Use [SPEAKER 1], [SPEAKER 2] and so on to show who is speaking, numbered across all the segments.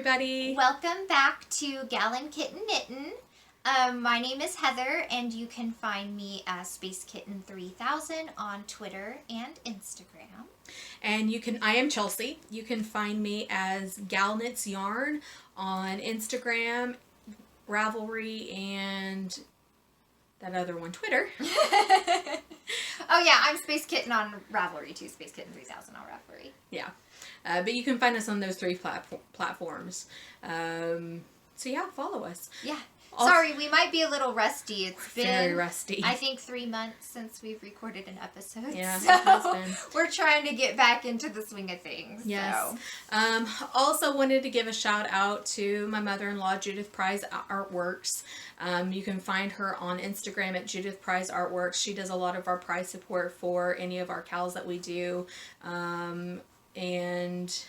[SPEAKER 1] everybody.
[SPEAKER 2] Welcome back to Gal Kitten Knittin. My name is Heather, and you can find me as Space Kitten 3000 on Twitter and Instagram.
[SPEAKER 1] And I am Chelsea. You can find me as Gal Knits Yarn on Instagram, Ravelry, and that other one, Twitter.
[SPEAKER 2] Oh yeah, I'm Space Kitten on Ravelry too. Space Kitten 3000 on Ravelry.
[SPEAKER 1] Yeah, but you can find us on those three platforms. So yeah, follow us.
[SPEAKER 2] Yeah. Sorry, we might be a little rusty. It's been
[SPEAKER 1] very rusty.
[SPEAKER 2] I think 3 months since we've recorded an episode.
[SPEAKER 1] Yeah,
[SPEAKER 2] so
[SPEAKER 1] it has been.
[SPEAKER 2] We're trying to get back into the swing of things.
[SPEAKER 1] Yes.
[SPEAKER 2] So.
[SPEAKER 1] Also wanted to give a shout out to my mother-in-law, Judith Prize Artworks. You can find her on Instagram at Judith Prize Artworks. She does a lot of our prize support for any of our cows that we do. And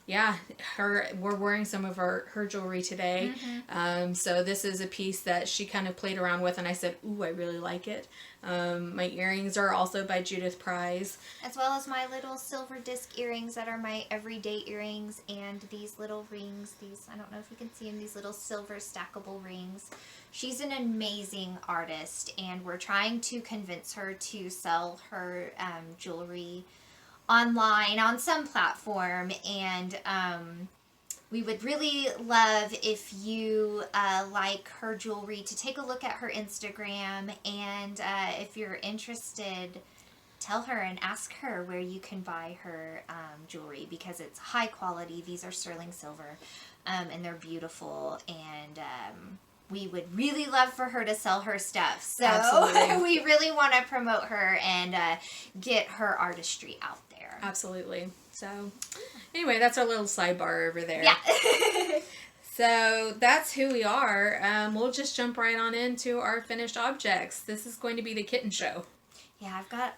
[SPEAKER 1] yeah, we're wearing some of her jewelry today.
[SPEAKER 2] Mm-hmm.
[SPEAKER 1] So this is a piece that she kind of played around with, and I said, ooh, I really like it. My earrings are also by Judith Prize.
[SPEAKER 2] As well as my little silver disc earrings that are my everyday earrings, and these little rings, I don't know if you can see them, these little silver stackable rings. She's an amazing artist, and we're trying to convince her to sell her jewelry online on some platform, and we would really love if you like her jewelry to take a look at her Instagram, and if you're interested, tell her and ask her where you can buy her jewelry, because it's high quality. These are sterling silver, and they're beautiful, and we would really love for her to sell her stuff. So we really want to promote her and get her artistry out there.
[SPEAKER 1] Absolutely. So anyway, that's our little sidebar over there.
[SPEAKER 2] Yeah.
[SPEAKER 1] So that's who we are. We'll just jump right on into our finished objects. This is going to be the kitten show.
[SPEAKER 2] Yeah, I've got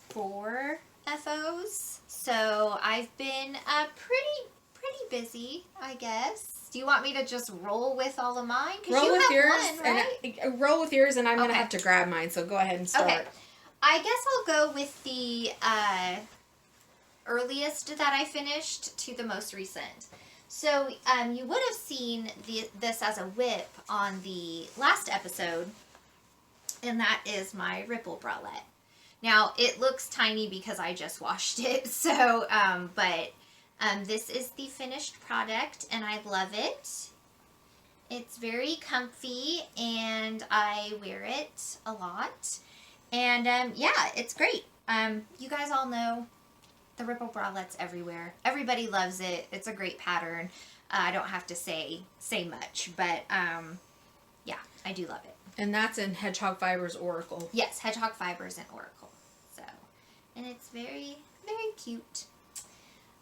[SPEAKER 2] 4 FOs. So I've been pretty busy, I guess. Do you want me to just roll with all of mine?
[SPEAKER 1] Roll with yours,
[SPEAKER 2] one, right?
[SPEAKER 1] and roll with yours, and I'm going to have to grab mine. So go ahead and start.
[SPEAKER 2] Okay. I guess I'll go with the earliest that I finished to the most recent. So you would have seen this as a whip on the last episode, and that is my Ripple Bralette. Now, it looks tiny because I just washed it, so, but this is the finished product, and I love it. It's very comfy, and I wear it a lot. And, yeah, it's great. You guys all know the Ripple Bralette's everywhere. Everybody loves it. It's a great pattern. I don't have to say much, but, yeah, I do love it.
[SPEAKER 1] And that's in Hedgehog Fibers Oracle.
[SPEAKER 2] Yes, Hedgehog Fibers and Oracle. So, and it's very, very cute.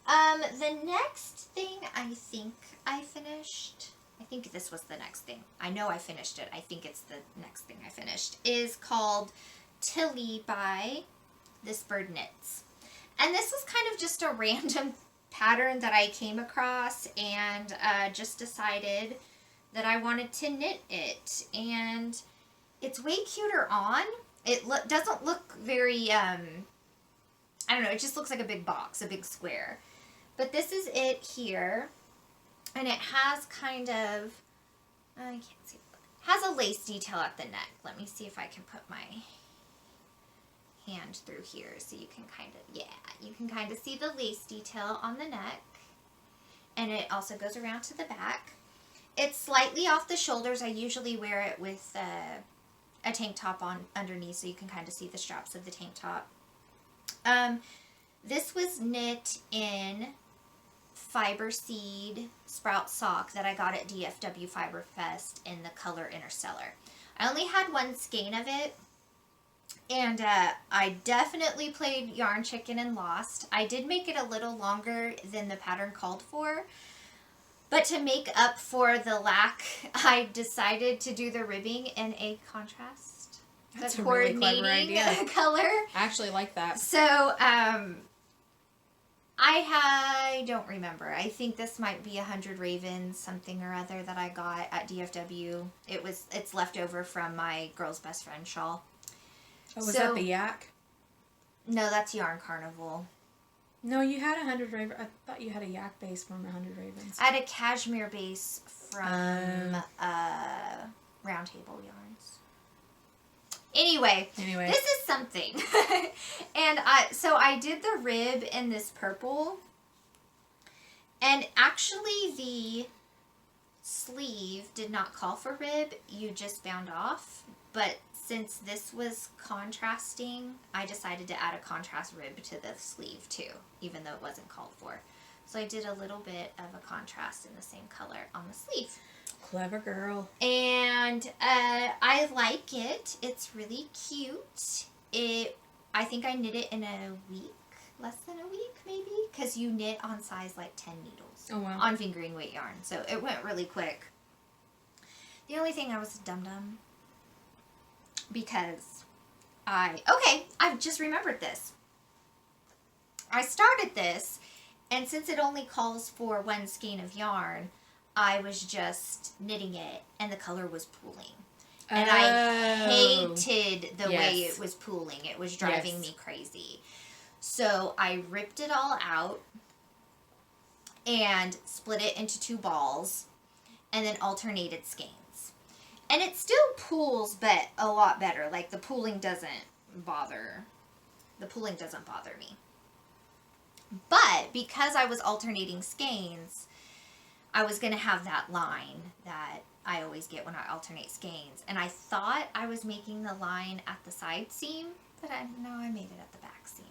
[SPEAKER 2] The next thing I think I finished, I think this was the next thing. I know I finished it. I think it's the next thing I finished, is called Tilly by This.Bird.Knits. And this was kind of just a random pattern that I came across, and just decided that I wanted to knit it. And it's way cuter on. It doesn't look very, I don't know, it just looks like a big box, a big square. But this is it here, and it has kind of, I can't see, has a lace detail at the neck. Let me see if I can put my hand through here so you can kind of, yeah, you can kind of see the lace detail on the neck, and it also goes around to the back. It's slightly off the shoulders. I usually wear it with a tank top on underneath, so you can kind of see the straps of the tank top. This was knit in Fiber Seed Sprout Sock that I got at DFW Fiber Fest in the color Interstellar. I only had one skein of it, and I definitely played Yarn Chicken and lost. I did make it a little longer than the pattern called for, but to make up for the lack, I decided to do the ribbing in a contrast.
[SPEAKER 1] That's a really clever idea.
[SPEAKER 2] Color.
[SPEAKER 1] I actually like that.
[SPEAKER 2] So, I don't remember. I think this might be 100 Ravens, something or other, that I got at DFW. It's left over from my girl's best friend shawl.
[SPEAKER 1] Oh, was that the yak?
[SPEAKER 2] No, that's Yarn Carnival.
[SPEAKER 1] No, you had 100 Ravens. I thought you had a yak base from 100 Ravens.
[SPEAKER 2] I had a cashmere base from Round Table Yarns. Anyway, this is something. And so I did the rib in this purple. And actually the sleeve did not call for rib. You just bound off. But since this was contrasting, I decided to add a contrast rib to the sleeve too, even though it wasn't called for. So I did a little bit of a contrast in the same color on the sleeve.
[SPEAKER 1] Clever girl.
[SPEAKER 2] And I like it. It's really cute. I think I knit it in a week, less than a week maybe, because you knit on size like 10 needles.
[SPEAKER 1] Oh wow.
[SPEAKER 2] On fingering weight yarn. So it went really quick. The only thing I was a dum-dum because I've just remembered this. I started this, and since it only calls for one skein of yarn, I was just knitting it, and the color was pooling. And I hated the way it was pooling. It was driving me crazy. So I ripped it all out and split it into 2 balls, and then alternated skeins. And it still pools, but a lot better. Like, the pooling doesn't bother me. But because I was alternating skeins, I was going to have that line that I always get when I alternate skeins. And I thought I was making the line at the side seam, but no, I made it at the back seam.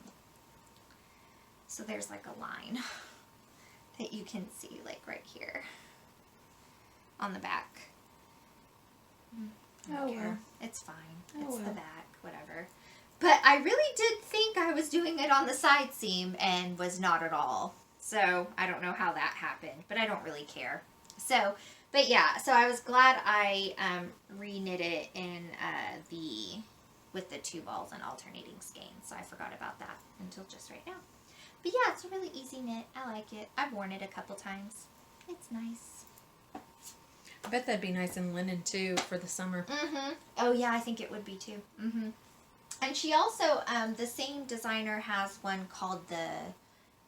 [SPEAKER 2] So there's like a line that you can see, like right here on the back. I don't care. It's fine. It's the back, whatever. But I really did think I was doing it on the side seam and was not at all. So I don't know how that happened, but I don't really care. So, but yeah, so I was glad I re-knit it in with the 2 balls and alternating skeins. So I forgot about that until just right now. But yeah, it's a really easy knit. I like it. I've worn it a couple times. It's nice.
[SPEAKER 1] I bet that'd be nice in linen too for the summer.
[SPEAKER 2] Oh yeah, I think it would be too. And she also, the same designer has one called the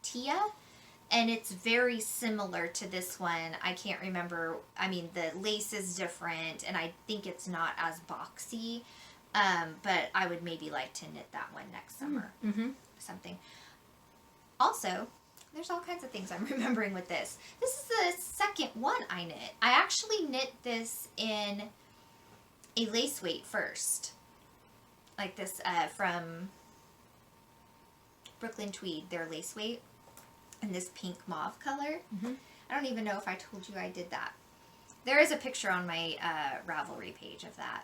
[SPEAKER 2] Tia, and it's very similar to this one. I can't remember. I mean, the lace is different, and I think it's not as boxy. But I would maybe like to knit that one next summer. Something. Also, there's all kinds of things I'm remembering with this. This is the second one I knit. I actually knit this in a lace weight first. Like this from Brooklyn Tweed, their lace weight. In this pink mauve color. I don't even know if I told you I did that. There is a picture on my Ravelry page of that.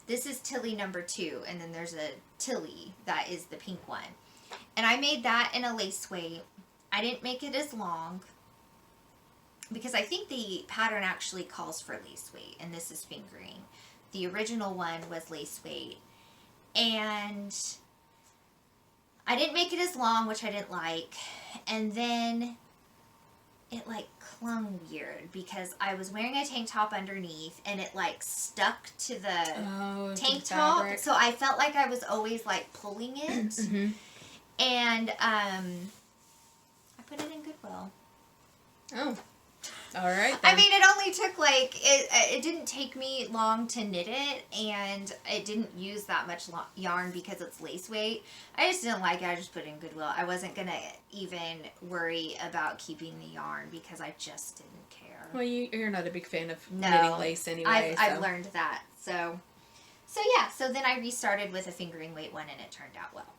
[SPEAKER 2] This is Tilly number 2, and then there's a Tilly that is the pink one. And I made that in a lace weight. I didn't make it as long because I think the pattern actually calls for lace weight, and this is fingering. The original one was lace weight, and I didn't make it as long, which I didn't like, and then it like clung weird because I was wearing a tank top underneath and it like stuck to the tank top, so I felt like I was always like pulling it. And I put it in Goodwill.
[SPEAKER 1] Oh, all right.
[SPEAKER 2] I mean, it only took like, it didn't take me long to knit it, and it didn't use that much yarn because it's lace weight. I just didn't like it. I just put it in Goodwill. I wasn't going to even worry about keeping the yarn because I just didn't care.
[SPEAKER 1] Well, you're not a big fan of knitting lace anyway.
[SPEAKER 2] I've learned that. So yeah, so then I restarted with a fingering weight one, and it turned out well.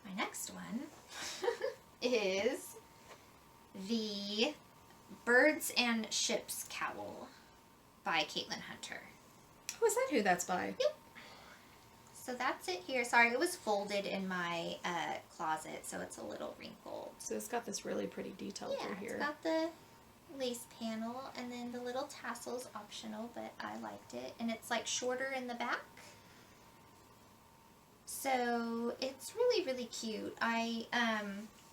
[SPEAKER 2] My next one is the Birds and Ships Cowl by Caitlin Hunter.
[SPEAKER 1] Oh, is that who that's by?
[SPEAKER 2] Yep. So that's it here. Sorry, it was folded in my closet, so it's a little wrinkled.
[SPEAKER 1] So it's got this really pretty detail through here.
[SPEAKER 2] It's got the lace panel, and then the little tassel's optional, but I liked it. And it's like shorter in the back. So it's really, really cute. I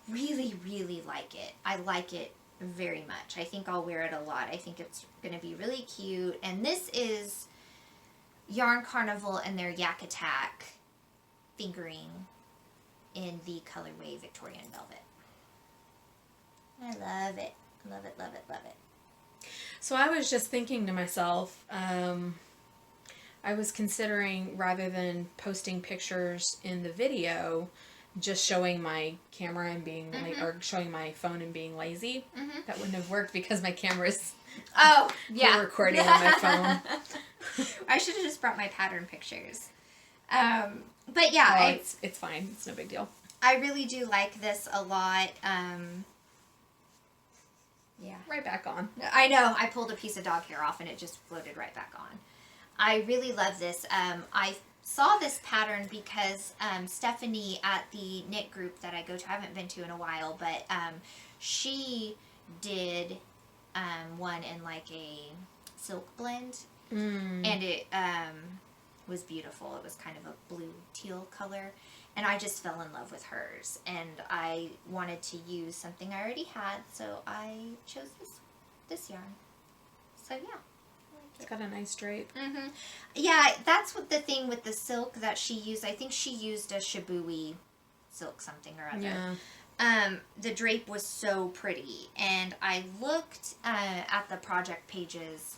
[SPEAKER 2] really, really like it. I like it very much. I think I'll wear it a lot. I think it's going to be really cute. And this is Yarn Carnival and their Yak Attack fingering in the colorway Victorian Velvet. I love it. Love it, love it, love it.
[SPEAKER 1] So I was just thinking to myself, I was considering, rather than posting pictures in the video, just showing my camera and being or showing my phone and being lazy. That wouldn't have worked because my camera's recording on my phone.
[SPEAKER 2] I should have just brought my pattern pictures. But yeah,
[SPEAKER 1] it's fine. It's no big deal.
[SPEAKER 2] I really do like this a lot. Yeah.
[SPEAKER 1] Right back on.
[SPEAKER 2] I know. I pulled a piece of dog hair off and it just floated right back on. I really love this. I saw this pattern because Stephanie at the knit group that I go to, I haven't been to in a while, but she did one in like a silk blend. And it was beautiful. It was kind of a blue teal color. And I just fell in love with hers. And I wanted to use something I already had, so I chose this yarn. So yeah.
[SPEAKER 1] It's got a nice drape.
[SPEAKER 2] Yeah, that's what the thing with the silk that she used. I think she used a Shibui silk something or other.
[SPEAKER 1] Yeah.
[SPEAKER 2] The drape was so pretty. And I looked at the project pictures,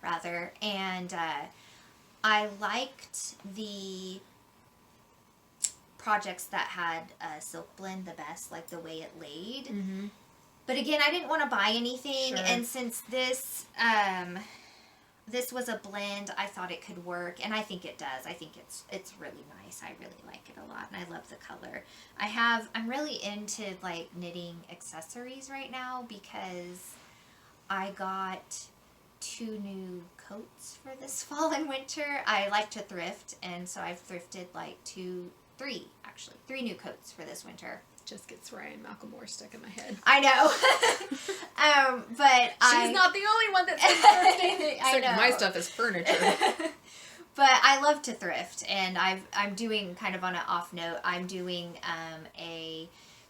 [SPEAKER 2] rather, and I liked the projects that had a silk blend the best, like the way it laid. But again, I didn't want to buy anything, and since this was a blend, I thought it could work, and I think it does. I think it's really nice. I really like it a lot, and I love the color. I'm really into like knitting accessories right now because I got 2 new coats for this fall and winter. I like to thrift, and so I've thrifted like 3 new coats for this winter.
[SPEAKER 1] Just gets Ryan Malcolmore stuck in my head.
[SPEAKER 2] I know. But
[SPEAKER 1] she's not the only one that's thrifting.
[SPEAKER 2] I know.
[SPEAKER 1] My stuff is furniture.
[SPEAKER 2] But I love to thrift, and I'm doing, kind of on an off note, I'm doing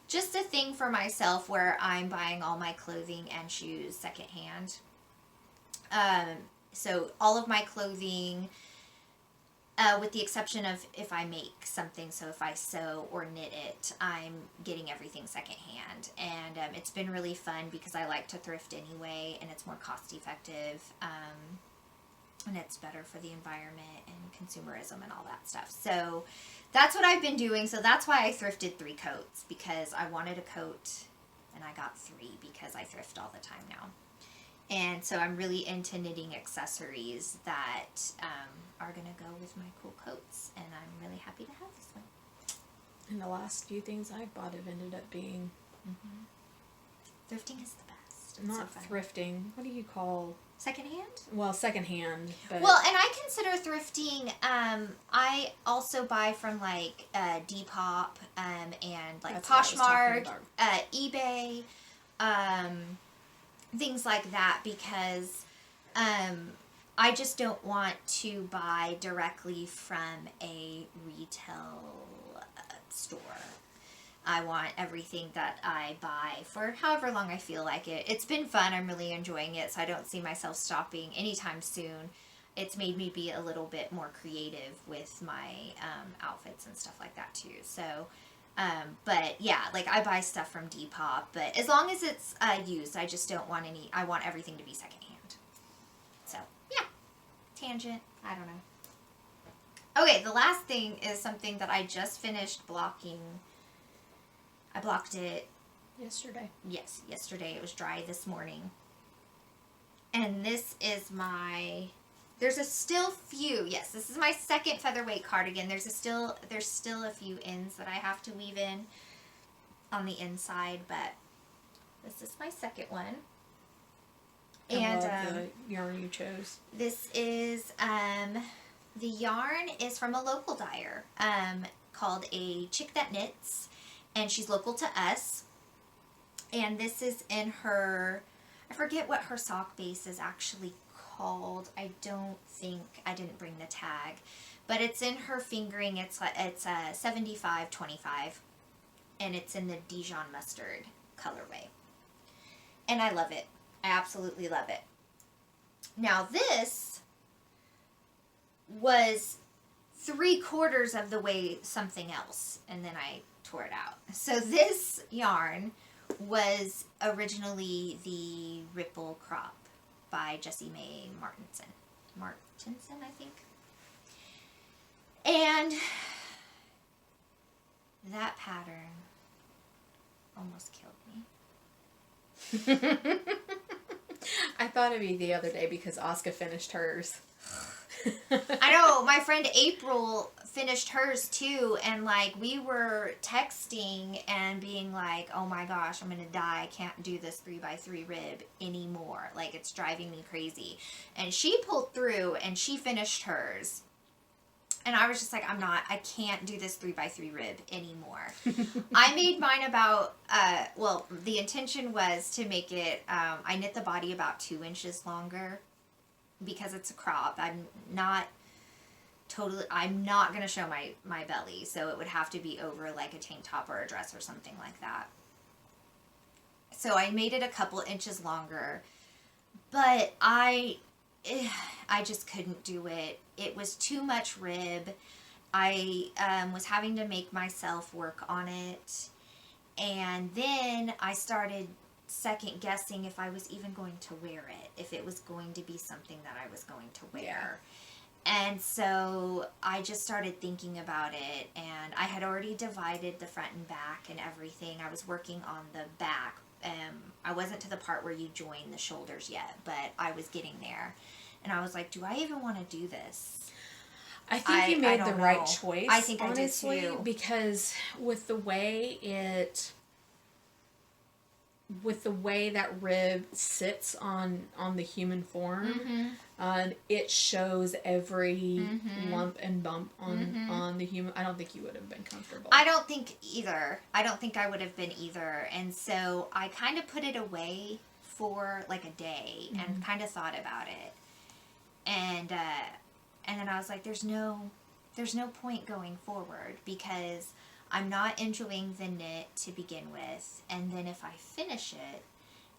[SPEAKER 2] just a thing for myself where I'm buying all my clothing and shoes secondhand. So all of my clothing, with the exception of if I make something, so if I sew or knit it, I'm getting everything secondhand. And it's been really fun because I like to thrift anyway, and it's more cost effective, and it's better for the environment and consumerism and all that stuff. So that's what I've been doing. So that's why I thrifted 3 coats, because I wanted a coat, and I got 3 because I thrift all the time now. And so I'm really into knitting accessories that are going to go with my cool coats. And I'm really happy to have this one.
[SPEAKER 1] And the last few things I've bought have ended up being...
[SPEAKER 2] Thrifting is the best. It's
[SPEAKER 1] not
[SPEAKER 2] so
[SPEAKER 1] thrifting. What do you call...
[SPEAKER 2] Secondhand?
[SPEAKER 1] Well, secondhand. But...
[SPEAKER 2] Well, and I consider thrifting... I also buy from like Depop and like Poshmark, eBay... things like that, because I just don't want to buy directly from a retail store. I want everything that I buy for however long I feel like it. It's been fun. I'm really enjoying it, so I don't see myself stopping anytime soon. It's made me be a little bit more creative with my outfits and stuff like that too. So but yeah, like I buy stuff from Depop, but as long as it's used, I just don't want I want everything to be secondhand. So yeah, tangent, I don't know. Okay, the last thing is something that I just finished blocking. I blocked it
[SPEAKER 1] yesterday.
[SPEAKER 2] Yes, yesterday. It was dry this morning. And this is there's still few. Yes, this is my second featherweight cardigan. There's still a few ends that I have to weave in on the inside, but this is my second one. And
[SPEAKER 1] I love the yarn you chose.
[SPEAKER 2] This is the yarn is from a local dyer called A Chick That Knits, and she's local to us. And this is in her, I forget what her sock base is actually called. I didn't bring the tag, but it's in her fingering. It's a 75-25, and it's in the Dijon mustard colorway, and I love it. I absolutely love it. Now this was 3/4 of the way something else, and then I tore it out. So this yarn was originally the Ripple Crop by Jessie Martinson. Martinson, I think. And that pattern almost killed me.
[SPEAKER 1] I thought of you the other day because Asuka finished hers.
[SPEAKER 2] I know, my friend April finished hers too, and like we were texting and being like, oh my gosh, I'm gonna die, I can't do this 3x3 rib anymore, like it's driving me crazy. And she pulled through and she finished hers, and I was just like, I can't do this 3x3 rib anymore. I made mine about, well, the intention was to make it, I knit the body about 2 inches longer because it's a crop. I'm not going to show my belly, so it would have to be over like a tank top or a dress or something like that. So I made it a couple inches longer, but I just couldn't do it. It was too much rib. I was having to make myself work on it. And then I started second guessing if I was even going to wear it, if it was going to be something that I was going to wear. Yeah. And so I just started thinking about it, and I had already divided the front and back and everything. I was working on the back. I wasn't to the part where you join the shoulders yet, but I was getting there. And I was like, do I even want to do this?
[SPEAKER 1] I think you made the right choice.
[SPEAKER 2] I think
[SPEAKER 1] honestly,
[SPEAKER 2] I did too.
[SPEAKER 1] Because with the way that rib sits on the human form, it shows every lump and bump on the human. I don't think you would have been comfortable.
[SPEAKER 2] I don't think either. I don't think I would have been either. And so I kind of put it away for like a day and kind of thought about it. And then I was like, there's no point going forward because I'm not enjoying the knit to begin with, and then if I finish it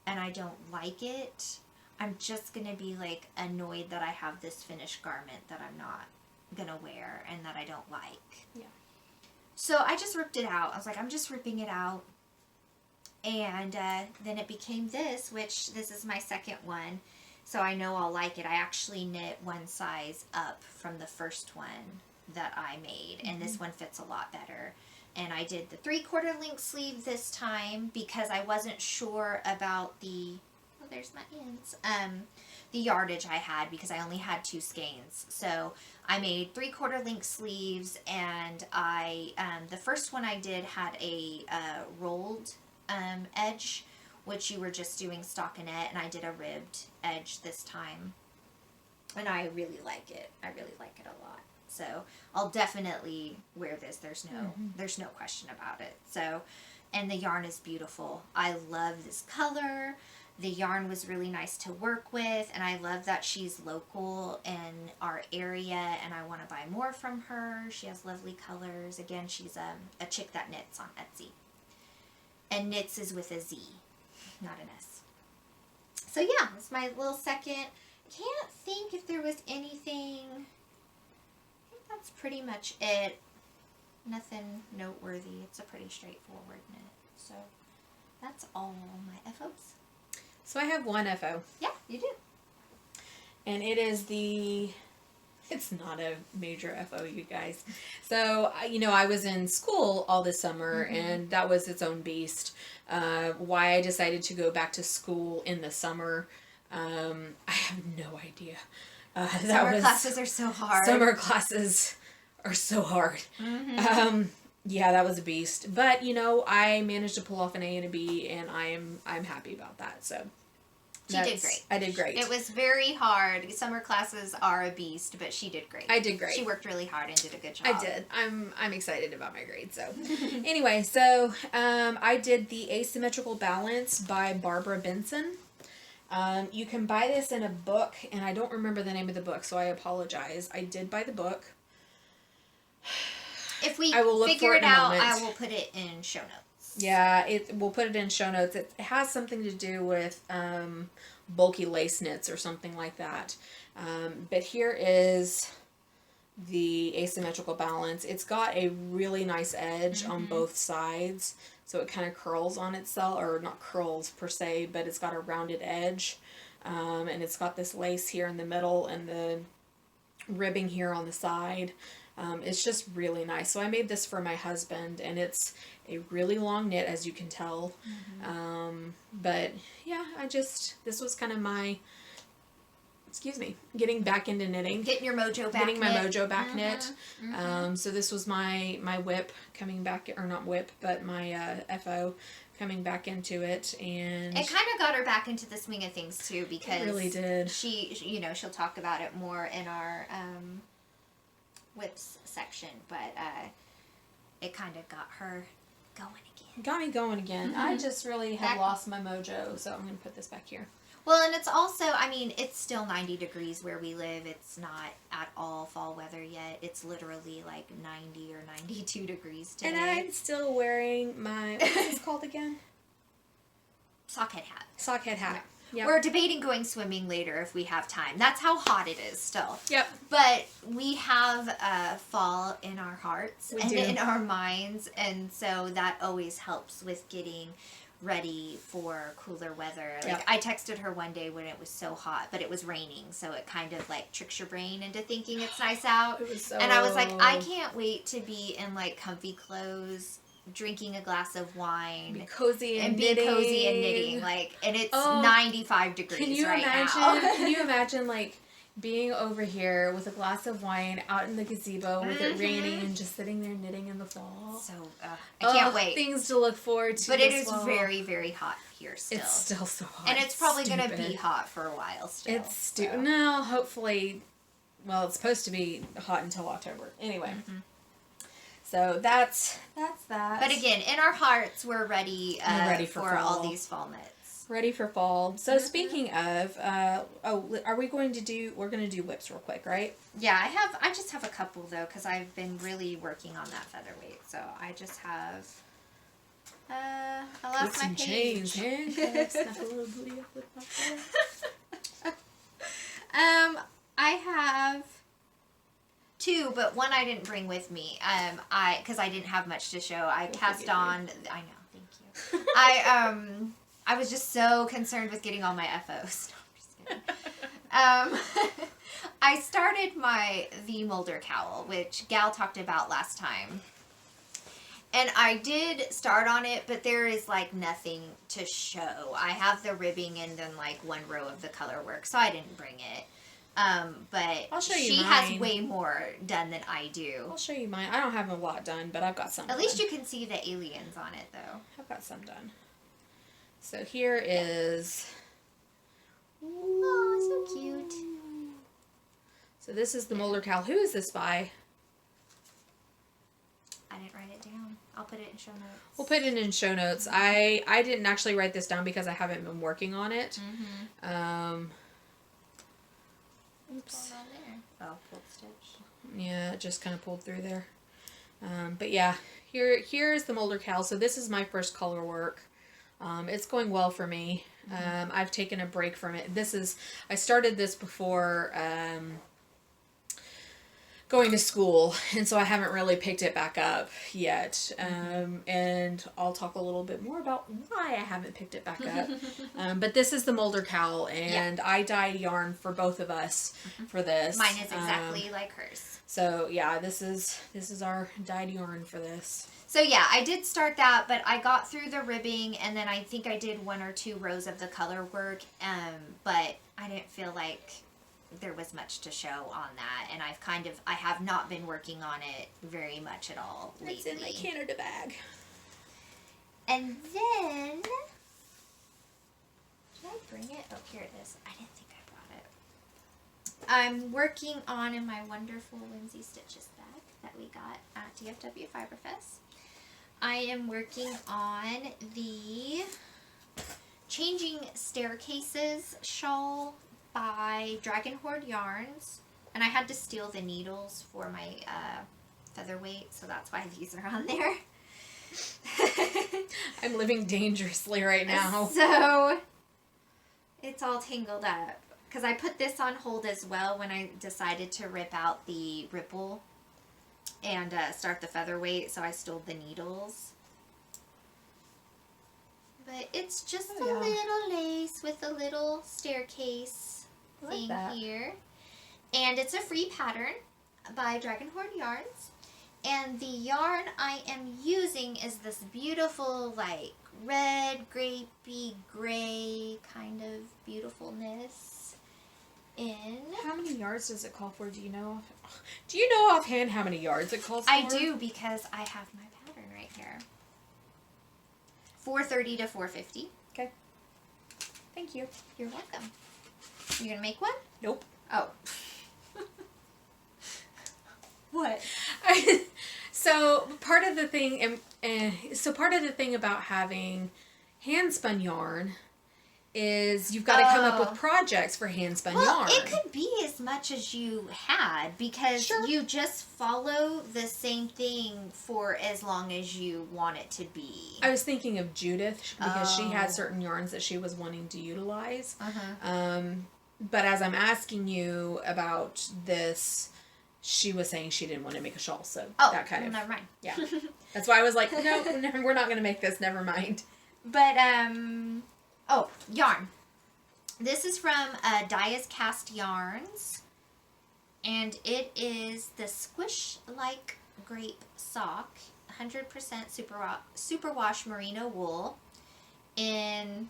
[SPEAKER 2] and I don't like it, I'm just gonna be like annoyed that I have this finished garment that I'm not gonna wear and that I don't like.
[SPEAKER 1] Yeah.
[SPEAKER 2] So I just ripped it out. I was like, I'm just ripping it out. And then it became this, which this is my second one. So I know I'll like it. I actually knit one size up from the first one that I made. And this one fits a lot better. And I did the 3/4 length sleeve this time because I wasn't sure about the, oh, there's my ends, the yardage I had because I only had 2 skeins. So I made 3/4 length sleeves, and I, the first one I did had a rolled edge, which you were just doing stockinette, and I did a ribbed edge this time. And I really like it. I really like it a lot. So I'll definitely wear this. There's no question about it. So, and the yarn is beautiful. I love this color. The yarn was really nice to work with, and I love that she's local in our area, and I want to buy more from her. She has lovely colors. Again, she's a chick that knits on Etsy. And knits is with a Z, not an S. So yeah, it's my little second. I can't think if there was anything. I think that's pretty much it. Nothing noteworthy. It's a pretty straightforward knit. So that's all my FOs.
[SPEAKER 1] So I have one FO.
[SPEAKER 2] Yeah, you do.
[SPEAKER 1] And it is it's not a major FO, you guys. So, I was in school all this summer, and that was its own beast. Why I decided to go back to school in the summer, I have no idea.
[SPEAKER 2] Summer classes are so hard.
[SPEAKER 1] Summer classes are so hard. Yeah, that was a beast. But, I managed to pull off an A and a B, and I'm happy about that. So
[SPEAKER 2] she did great.
[SPEAKER 1] I did great.
[SPEAKER 2] It was very hard. Summer classes are a beast, but she did great.
[SPEAKER 1] I did great.
[SPEAKER 2] She worked really hard and did a good job.
[SPEAKER 1] I did. I'm excited about my grade. So anyway, so I did the Asymmetrical Balance by Barbara Benson. You can buy this in a book, and I don't remember the name of the book, so I apologize. I did buy the book.
[SPEAKER 2] If we
[SPEAKER 1] I will look
[SPEAKER 2] figure
[SPEAKER 1] for
[SPEAKER 2] it
[SPEAKER 1] in a
[SPEAKER 2] out,
[SPEAKER 1] moment.
[SPEAKER 2] I will put it in show notes.
[SPEAKER 1] Yeah, we'll put it in show notes. It has something to do with bulky lace knits or something like that. But here is the asymmetrical balance. It's got a really nice edge on both sides, so it kind of curls on itself, or not curls per se, but it's got a rounded edge, and it's got this lace here in the middle and the ribbing here on the side. It's just really nice. So I made this for my husband, and it's a really long knit, as you can tell. But yeah, this was kind of my, getting back into knitting.
[SPEAKER 2] Getting your mojo back.
[SPEAKER 1] Getting my mojo back knit. So this was my whip coming back, or not whip, but my FO coming back into it, and
[SPEAKER 2] it kind of got her back into the swing of things too, because
[SPEAKER 1] it really did.
[SPEAKER 2] She, she'll talk about it more in our whips section, but it kind of got her going again.
[SPEAKER 1] Got me going again. I just really had lost my mojo, so I'm going to put this back here.
[SPEAKER 2] Well, and it's also, I mean, it's still 90 degrees where we live. It's not at all fall weather yet. It's literally like 90 or 92 degrees today.
[SPEAKER 1] And I'm still wearing my, what's this called again?
[SPEAKER 2] Sockhead hat.
[SPEAKER 1] Sockhead hat. Yep.
[SPEAKER 2] We're debating going swimming later if we have time. That's how hot it is still.
[SPEAKER 1] Yep.
[SPEAKER 2] But we have fall in our hearts and in our minds, and so that always helps with getting ready for cooler weather. Like, I texted her one day when it was so hot, but it was raining, so it kind of like tricks your brain into thinking it's nice out.
[SPEAKER 1] It was so...
[SPEAKER 2] And I was like, I can't wait to be in like comfy clothes, drinking a glass of wine,
[SPEAKER 1] be cozy and knitting.
[SPEAKER 2] Like, and it's 95 degrees
[SPEAKER 1] can you
[SPEAKER 2] right
[SPEAKER 1] imagine,
[SPEAKER 2] now.
[SPEAKER 1] Can you imagine like being over here with a glass of wine out in the gazebo with it raining and just sitting there knitting in the fall?
[SPEAKER 2] So I can't wait.
[SPEAKER 1] Things to look forward to.
[SPEAKER 2] But it is
[SPEAKER 1] fall.
[SPEAKER 2] very, very hot here still.
[SPEAKER 1] It's still so hot.
[SPEAKER 2] And it's probably going to be hot for a while still.
[SPEAKER 1] It's no, hopefully. Well, it's supposed to be hot until October. Anyway. So that's that.
[SPEAKER 2] But again, in our hearts, we're ready for all these fall knits.
[SPEAKER 1] Ready for fall. So speaking of, are we going to do? We're going to do whips real quick, right?
[SPEAKER 2] Yeah, I just have a couple though, because I've been really working on that featherweight. So I just have. I lost my page.
[SPEAKER 1] Chains, handcuffs, snap a little booty up with my
[SPEAKER 2] I have two, but one I didn't bring with me. Because I didn't have much to show. I cast on. I know. Thank you. I was just so concerned with getting all my FOs. No, I'm just kidding. I started my V Molder cowl, which Gal talked about last time. And I did start on it, but there is like nothing to show. I have the ribbing and then like one row of the color work, so I didn't bring it. But
[SPEAKER 1] I'll show you
[SPEAKER 2] she
[SPEAKER 1] mine.
[SPEAKER 2] has way more done than I do.
[SPEAKER 1] I'll show you mine. I don't have a lot done, but I've got some.
[SPEAKER 2] At least you can see the aliens on it, though.
[SPEAKER 1] I've got some done. So here is.
[SPEAKER 2] Oh, so cute.
[SPEAKER 1] So this is the Molder cowl. Who is this by?
[SPEAKER 2] I didn't write it down. I'll put it in show notes.
[SPEAKER 1] We'll put it in show notes. I didn't actually write this down because I haven't been working on it.
[SPEAKER 2] What's going on there? Oh, pulled stitch.
[SPEAKER 1] Yeah, it just kind of pulled through there. But yeah, here's the Molder cowl. So this is my first color work. It's going well for me. I've taken a break from it. I started this before going to school, and so I haven't really picked it back up yet. And I'll talk a little bit more about why I haven't picked it back up. But this is the Molder cowl, and I dyed yarn for both of us for this.
[SPEAKER 2] Mine is exactly like hers.
[SPEAKER 1] So yeah, this is our dyed yarn for this.
[SPEAKER 2] So yeah, I did start that, but I got through the ribbing, and then I think I did 1 or 2 rows of the color work, but I didn't feel like there was much to show on that, and I have not been working on it very much at all lately.
[SPEAKER 1] It's in my Canada bag.
[SPEAKER 2] And then, did I bring it? Oh, here it is. I didn't think I brought it. I'm working on, in my wonderful Whimsy Stitches bag that we got at DFW Fiberfest, I am working on the Changing Staircases shawl by Dragon Horde Yarns, and I had to steal the needles for my featherweight, so that's why these are on there.
[SPEAKER 1] I'm living dangerously right now.
[SPEAKER 2] So it's all tangled up. because I put this on hold as well when I decided to rip out the ripple and start the featherweight, so I stole the needles. But it's just a little lace with a little staircase thing here. And it's a free pattern by Dragonhorn Yarns. And the yarn I am using is this beautiful, like, red, grapey, gray kind of beautifulness in...
[SPEAKER 1] How many yards does it call for? Do you know? Do you know offhand how many yards it calls for?
[SPEAKER 2] I do, because I have my pattern right here. 430 to 450.
[SPEAKER 1] Okay. Thank you.
[SPEAKER 2] You're welcome. You gonna make one?
[SPEAKER 1] Nope.
[SPEAKER 2] Oh. What?
[SPEAKER 1] So part of the thing, part of the thing about having hand spun yarn is you've got to come up with projects for hand spun yarn.
[SPEAKER 2] It could be as much as you had, because you just follow the same thing for as long as you want it to be.
[SPEAKER 1] I was thinking of Judith because she had certain yarns that she was wanting to utilize. But as I'm asking you about this, she was saying she didn't want to make a shawl, so that kind of...
[SPEAKER 2] never mind.
[SPEAKER 1] Yeah. That's why I was like, no, we're not going to make this, never mind.
[SPEAKER 2] But, yarn. This is from Dia's Cast Yarns, and it is the Squish Like Grape Sock, 100% superwash merino wool in...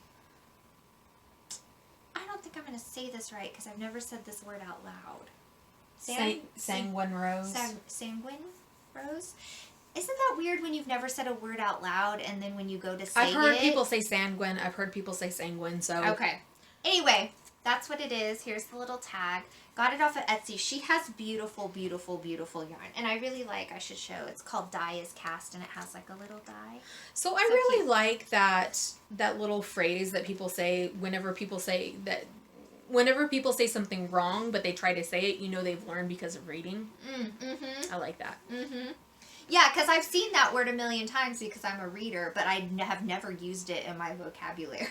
[SPEAKER 2] I don't think I'm going to say this right, because I've never said this word out loud.
[SPEAKER 1] Sanguine rose.
[SPEAKER 2] Sanguine rose? Isn't that weird when you've never said a word out loud and then when you go to say it?
[SPEAKER 1] I've heard people say sanguine. I've heard people say sanguine, so...
[SPEAKER 2] Okay. Anyway, that's what it is. Here's the little tag. Got it off of Etsy. She has beautiful, beautiful, beautiful yarn. And I really like, I should show, it's called Dia's Cast, and it has like a little die.
[SPEAKER 1] So I really like that little phrase that people say whenever people say something wrong, but they try to say it, you know they've learned because of reading. I like that.
[SPEAKER 2] Yeah, because I've seen that word a million times because I'm a reader, but I have never used it in my vocabulary.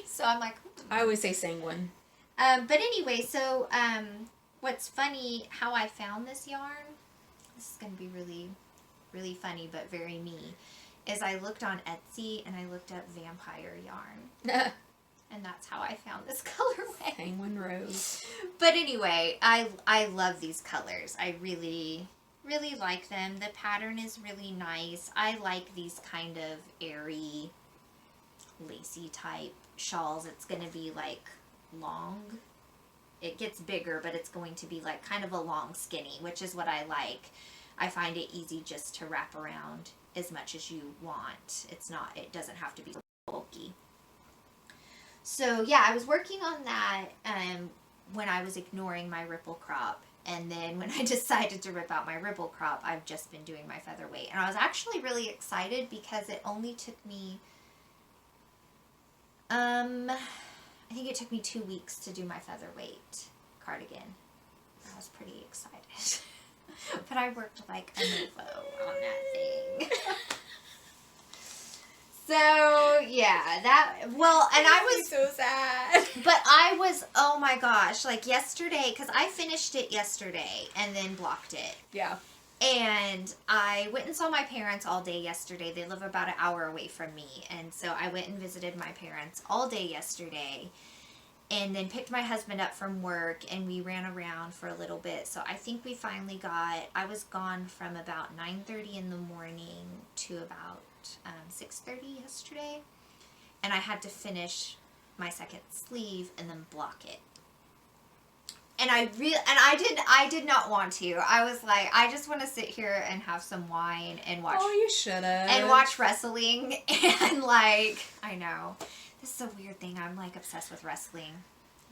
[SPEAKER 2] So I'm like...
[SPEAKER 1] I always say sanguine.
[SPEAKER 2] But anyway, so what's funny, how I found this yarn, this is going to be really, really funny, but very me, is I looked on Etsy and I looked up vampire yarn. And that's how I found this colorway.
[SPEAKER 1] Sanguine rose.
[SPEAKER 2] But anyway, I love these colors. I really, really like them. The pattern is really nice. I like these kind of airy, lacy type shawls. It's going to be like long. It gets bigger, but it's going to be like kind of a long skinny, which is what I like. I find it easy just to wrap around as much as you want. It doesn't have to be bulky. So yeah, I was working on that when I was ignoring my ripple crop, and then when I decided to rip out my ripple crop, I've just been doing my featherweight. And I was actually really excited because it only took me, I think it took me 2 weeks to do my featherweight cardigan. I was pretty excited. But I worked like a mofo on that thing. So, yeah, and I was
[SPEAKER 1] so sad.
[SPEAKER 2] But I was, oh my gosh, like yesterday, because I finished it yesterday and then blocked it.
[SPEAKER 1] Yeah.
[SPEAKER 2] And I went and saw my parents all day yesterday. They live about an hour away from me. And so I went and visited my parents all day yesterday. And then picked my husband up from work, and we ran around for a little bit. So I think we finally I was gone from about 9:30 in the morning to about 6:30 yesterday. And I had to finish my second sleeve and then block it. And I did not want to. I was like, I just want to sit here and have some wine and watch.
[SPEAKER 1] Oh, you should have.
[SPEAKER 2] And watch wrestling and like, I know. This is a weird thing. I'm like obsessed with wrestling.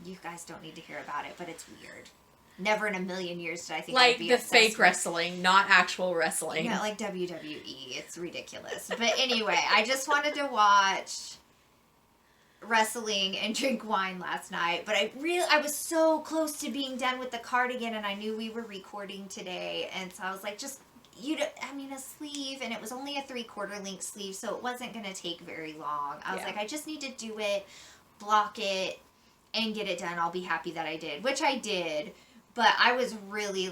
[SPEAKER 2] You guys don't need to hear about it, but it's weird. Never in a million years did I think I'd be
[SPEAKER 1] the
[SPEAKER 2] obsessed
[SPEAKER 1] fake
[SPEAKER 2] with
[SPEAKER 1] wrestling, not actual wrestling.
[SPEAKER 2] Yeah, like WWE. It's ridiculous. But anyway, I just wanted to watch wrestling and drink wine last night. But I was so close to being done with the cardigan, and I knew we were recording today, and so I was like, a sleeve, and it was only a 3/4 length sleeve, so it wasn't going to take very long. I was like, I just need to do it, block it, and get it done, I'll be happy that I did, which I did. But I was really,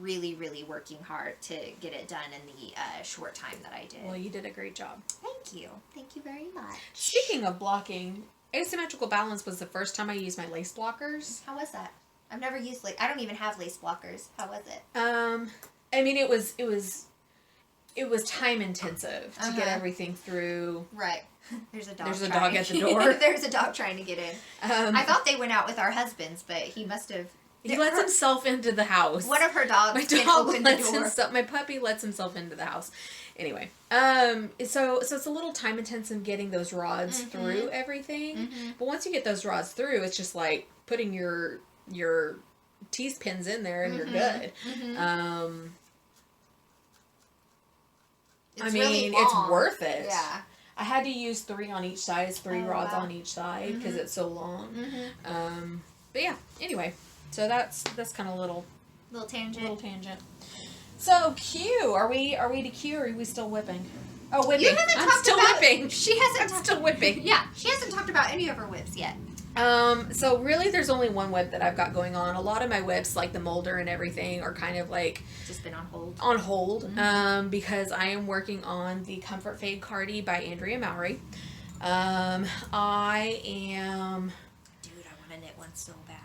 [SPEAKER 2] really working hard to get it done in the short time that I did.
[SPEAKER 1] Well, you did a great job.
[SPEAKER 2] Thank you. Thank you very much.
[SPEAKER 1] Speaking of blocking, Asymmetrical Balance was the first time I used my lace blockers.
[SPEAKER 2] How was that? I've never used I don't even have lace blockers. How was it?
[SPEAKER 1] I mean, it was time intensive to get everything through.
[SPEAKER 2] Right. There's a dog.
[SPEAKER 1] There's a dog at the door.
[SPEAKER 2] There's a dog trying to get in. I thought they went out with our husbands, but he must have.
[SPEAKER 1] He lets himself into the house.
[SPEAKER 2] One of her dogs
[SPEAKER 1] my
[SPEAKER 2] can
[SPEAKER 1] dog
[SPEAKER 2] open
[SPEAKER 1] lets
[SPEAKER 2] the door.
[SPEAKER 1] Himself, my puppy lets himself into the house. Anyway, so it's a little time intensive getting those rods through everything. But once you get those rods through, it's just like putting your teeth pins in there and you're good.
[SPEAKER 2] It's
[SPEAKER 1] I mean,
[SPEAKER 2] really
[SPEAKER 1] it's
[SPEAKER 2] long.
[SPEAKER 1] worth it.
[SPEAKER 2] Yeah.
[SPEAKER 1] I had to use 3 on each side, 3 rods on each side because it's so long. But yeah, anyway, so that's kind of
[SPEAKER 2] little tangent.
[SPEAKER 1] So Q, are we to Q or are we still whipping? Oh, whipping.
[SPEAKER 2] You haven't
[SPEAKER 1] I'm
[SPEAKER 2] talked
[SPEAKER 1] still
[SPEAKER 2] about,
[SPEAKER 1] whipping.
[SPEAKER 2] She hasn't.
[SPEAKER 1] I'm still whipping.
[SPEAKER 2] Yeah, she hasn't talked about any of her whips yet.
[SPEAKER 1] So really there's only one whip that I've got going on. A lot of my whips, like the molder and everything, are kind of like
[SPEAKER 2] just been on hold.
[SPEAKER 1] Because I am working on the Comfort Fade Cardi by Andrea Mowry. I am...
[SPEAKER 2] Dude, I want to knit one so bad.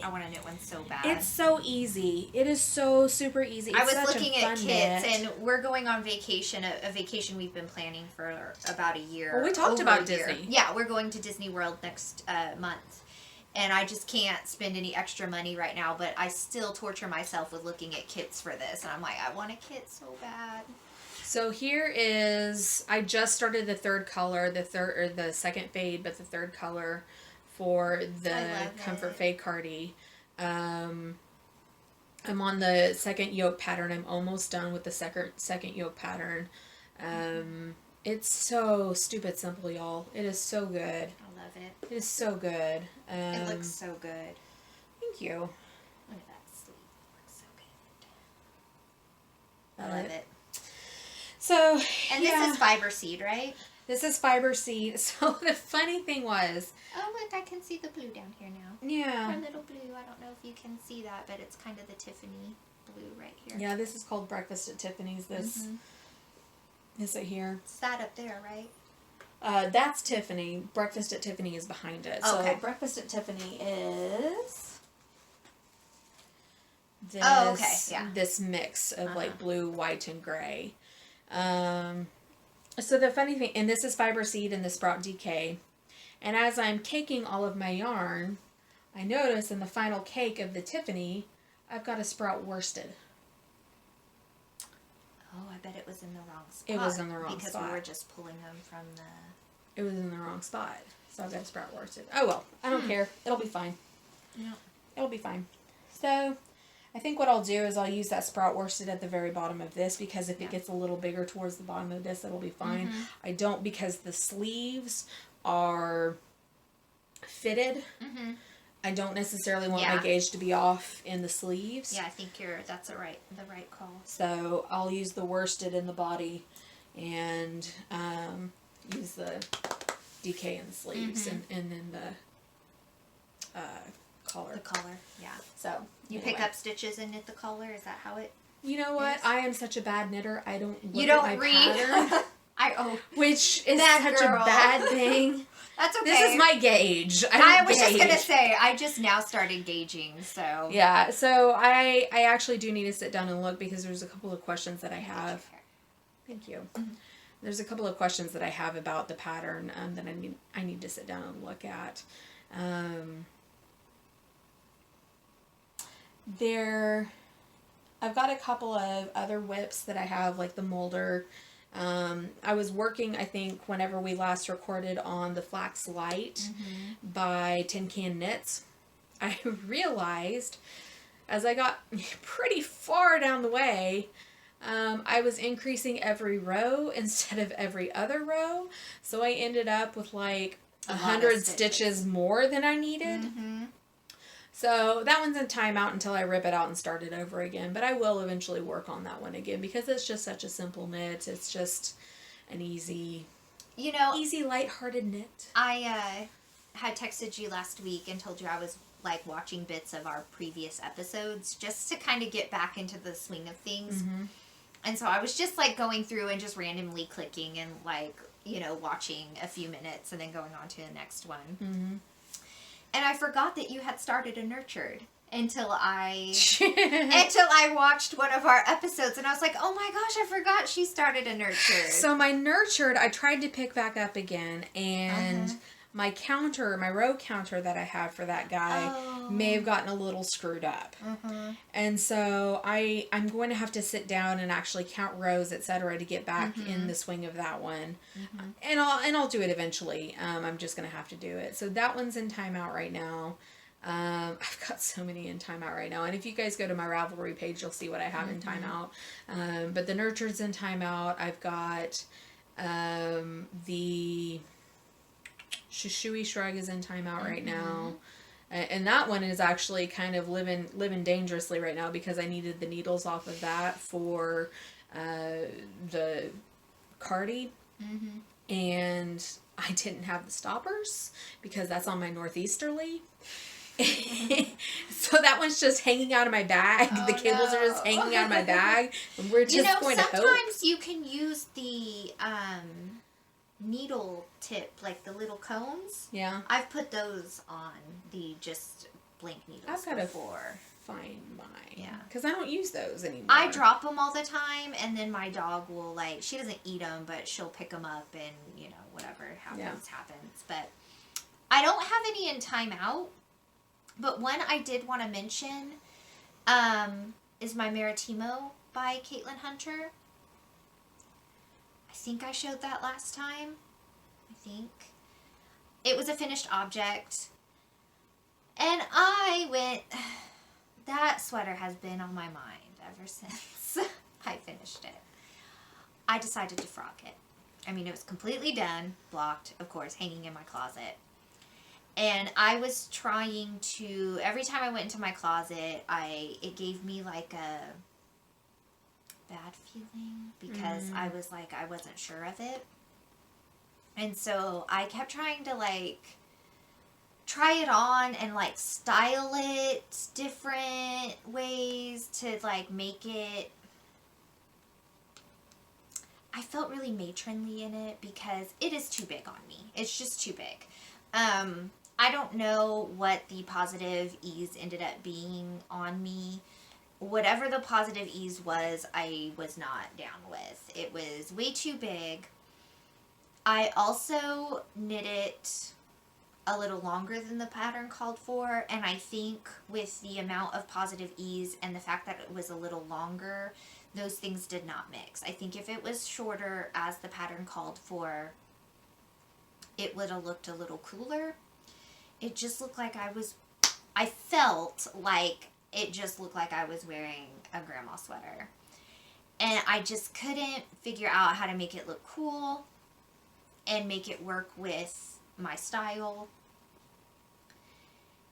[SPEAKER 2] I want to knit one so bad.
[SPEAKER 1] It's so easy. It is so super easy. It's
[SPEAKER 2] I was
[SPEAKER 1] such
[SPEAKER 2] looking
[SPEAKER 1] a fun
[SPEAKER 2] at kits,
[SPEAKER 1] knit.
[SPEAKER 2] and we're going on vacation, a vacation we've been planning for about a year.
[SPEAKER 1] Well, we talked
[SPEAKER 2] over
[SPEAKER 1] about
[SPEAKER 2] a year.
[SPEAKER 1] Disney.
[SPEAKER 2] Yeah, we're going to Disney World next month. And I just can't spend any extra money right now, but I still torture myself with looking at kits for this. And I'm like, I want a kit so bad.
[SPEAKER 1] So here is, I just started the third color, the second fade, but the third color for the Comfort Fade Cardi. I'm on the second yoke pattern. I'm almost done with the second yoke pattern. It's so stupid simple, y'all. It is so good.
[SPEAKER 2] I love it.
[SPEAKER 1] It is so good.
[SPEAKER 2] It looks so good.
[SPEAKER 1] Thank you.
[SPEAKER 2] Look at that sleeve. It looks so good. I love it.
[SPEAKER 1] So,
[SPEAKER 2] and this is fiber seed, right?
[SPEAKER 1] This is fiber seed. So the funny thing was...
[SPEAKER 2] Oh, look, I can see the blue down here now.
[SPEAKER 1] Yeah.
[SPEAKER 2] Her little blue. I don't know if you can see that, but it's kind of the Tiffany blue right here.
[SPEAKER 1] Yeah, this is called Breakfast at Tiffany's. This is it here.
[SPEAKER 2] It's that up there, right?
[SPEAKER 1] That's Tiffany. Breakfast at Tiffany is behind it.
[SPEAKER 2] Okay.
[SPEAKER 1] So Breakfast at Tiffany is this, this mix of like blue, white, and gray. So the funny thing, and this is fiber seed and the sprout DK. And as I'm caking all of my yarn, I notice in the final cake of the Tiffany, I've got a sprout worsted.
[SPEAKER 2] Oh, I bet it was in the wrong spot.
[SPEAKER 1] It was in the wrong spot.
[SPEAKER 2] Because we were just pulling them from the...
[SPEAKER 1] It was in the wrong spot. So I've got a sprout worsted. Oh well, I don't care. It'll be fine.
[SPEAKER 2] Yeah. It'll
[SPEAKER 1] be fine. So, I think what I'll do is I'll use that sprout worsted at the very bottom of this because if it gets a little bigger towards the bottom of this, it'll be fine. I don't, because the sleeves are fitted. I don't necessarily want my gauge to be off in the sleeves.
[SPEAKER 2] Yeah, I think that's the right call.
[SPEAKER 1] So I'll use the worsted in the body and use the DK in the sleeves and then the collar.
[SPEAKER 2] The collar, yeah.
[SPEAKER 1] So
[SPEAKER 2] you pick up stitches and knit the collar. Is that how it?
[SPEAKER 1] You know what? I am such a bad knitter. I don't look
[SPEAKER 2] you don't
[SPEAKER 1] at my
[SPEAKER 2] read.
[SPEAKER 1] pattern. Which is
[SPEAKER 2] that
[SPEAKER 1] such
[SPEAKER 2] girl.
[SPEAKER 1] a bad thing.
[SPEAKER 2] That's okay.
[SPEAKER 1] This is my gauge.
[SPEAKER 2] I was just gonna say I just now started gauging, so
[SPEAKER 1] yeah. So I actually do need to sit down and look because there's a couple of questions that I have. Thank you. There's a couple of questions that I have about the pattern that I need to sit down and look at. I've got a couple of other whips that I have, like the molder. I was working, I think, whenever we last recorded on the Flax Light by Tin Can Knits. I realized as I got pretty far down the way, I was increasing every row instead of every other row. So I ended up with like 100 stitches more than I needed. So that one's in timeout until I rip it out and start it over again. But I will eventually work on that one again because it's just such a simple knit. It's just an easy, lighthearted knit.
[SPEAKER 2] had texted you last week and told you I was like watching bits of our previous episodes just to kind of get back into the swing of things.
[SPEAKER 1] Mm-hmm.
[SPEAKER 2] And so I was just like going through and just randomly clicking and like, you know, watching a few minutes and then going on to the next one.
[SPEAKER 1] Mm-hmm.
[SPEAKER 2] And I forgot that you had started a Nurtured until I watched one of our episodes and I was like, oh my gosh, I forgot she started a Nurtured.
[SPEAKER 1] So my Nurtured, I tried to pick back up again, and my row counter that I had for that guy may have gotten a little screwed up. And so I'm going to have to sit down and actually count rows, etc., to get back in the swing of that one. And I'll do it eventually. I'm just going to have to do it. So that one's in timeout right now. I've got so many in timeout right now, and if you guys go to my Ravelry page, you'll see what I have in timeout. But the Nurtured's in timeout. I've got the Shishui Shrug is in timeout right now, and that one is actually kind of living dangerously right now because I needed the needles off of that for the Cardi, and I didn't have the stoppers because that's on my northeasterly. So that one's just hanging out of my bag. The cables are just hanging out of my bag, and we're just going to hope.
[SPEAKER 2] Sometimes you can use the needle tip, like the little cones.
[SPEAKER 1] Yeah,
[SPEAKER 2] I've put those on the just blank needles
[SPEAKER 1] I've got
[SPEAKER 2] before.
[SPEAKER 1] to find mine.
[SPEAKER 2] Yeah,
[SPEAKER 1] because I don't use those anymore.
[SPEAKER 2] I drop them all the time, and then my dog will she doesn't eat them, but she'll pick them up, and you know whatever happens. But I don't have any in timeout. But one I did want to mention is my Maritimo by Caitlin Hunter. I think I showed that last time. I think. It was a finished object. And I went, that sweater has been on my mind ever since I finished it. I decided to frock it. I mean, it was completely done, blocked, of course, hanging in my closet. And I was trying to, every time I went into my closet, it gave me like a bad feeling because I was like, I wasn't sure of it. And so I kept trying to like try it on and like style it different ways to like make it. I felt really matronly in it because it is too big on me. It's just too big. I don't know what the positive ease ended up being on me. Whatever the positive ease was, I was not down with. It was way too big. I also knit it a little longer than the pattern called for, and I think with the amount of positive ease and the fact that it was a little longer, those things did not mix. I think if it was shorter as the pattern called for, it would have looked a little cooler. It just looked like I felt like it just looked like I was wearing a grandma sweater. And I just couldn't figure out how to make it look cool and make it work with my style.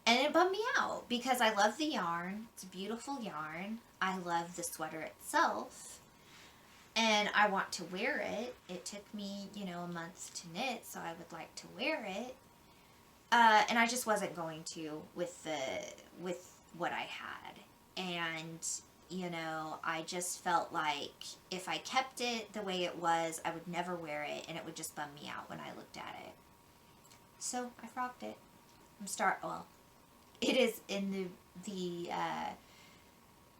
[SPEAKER 2] And it bummed me out because I love the yarn. It's a beautiful yarn. I love the sweater itself. And I want to wear it. It took me, a month to knit, so I would like to wear it. And I just wasn't going to with what I had. And, I just felt like if I kept it the way it was, I would never wear it, and it would just bum me out when I looked at it. So I frocked it. It is in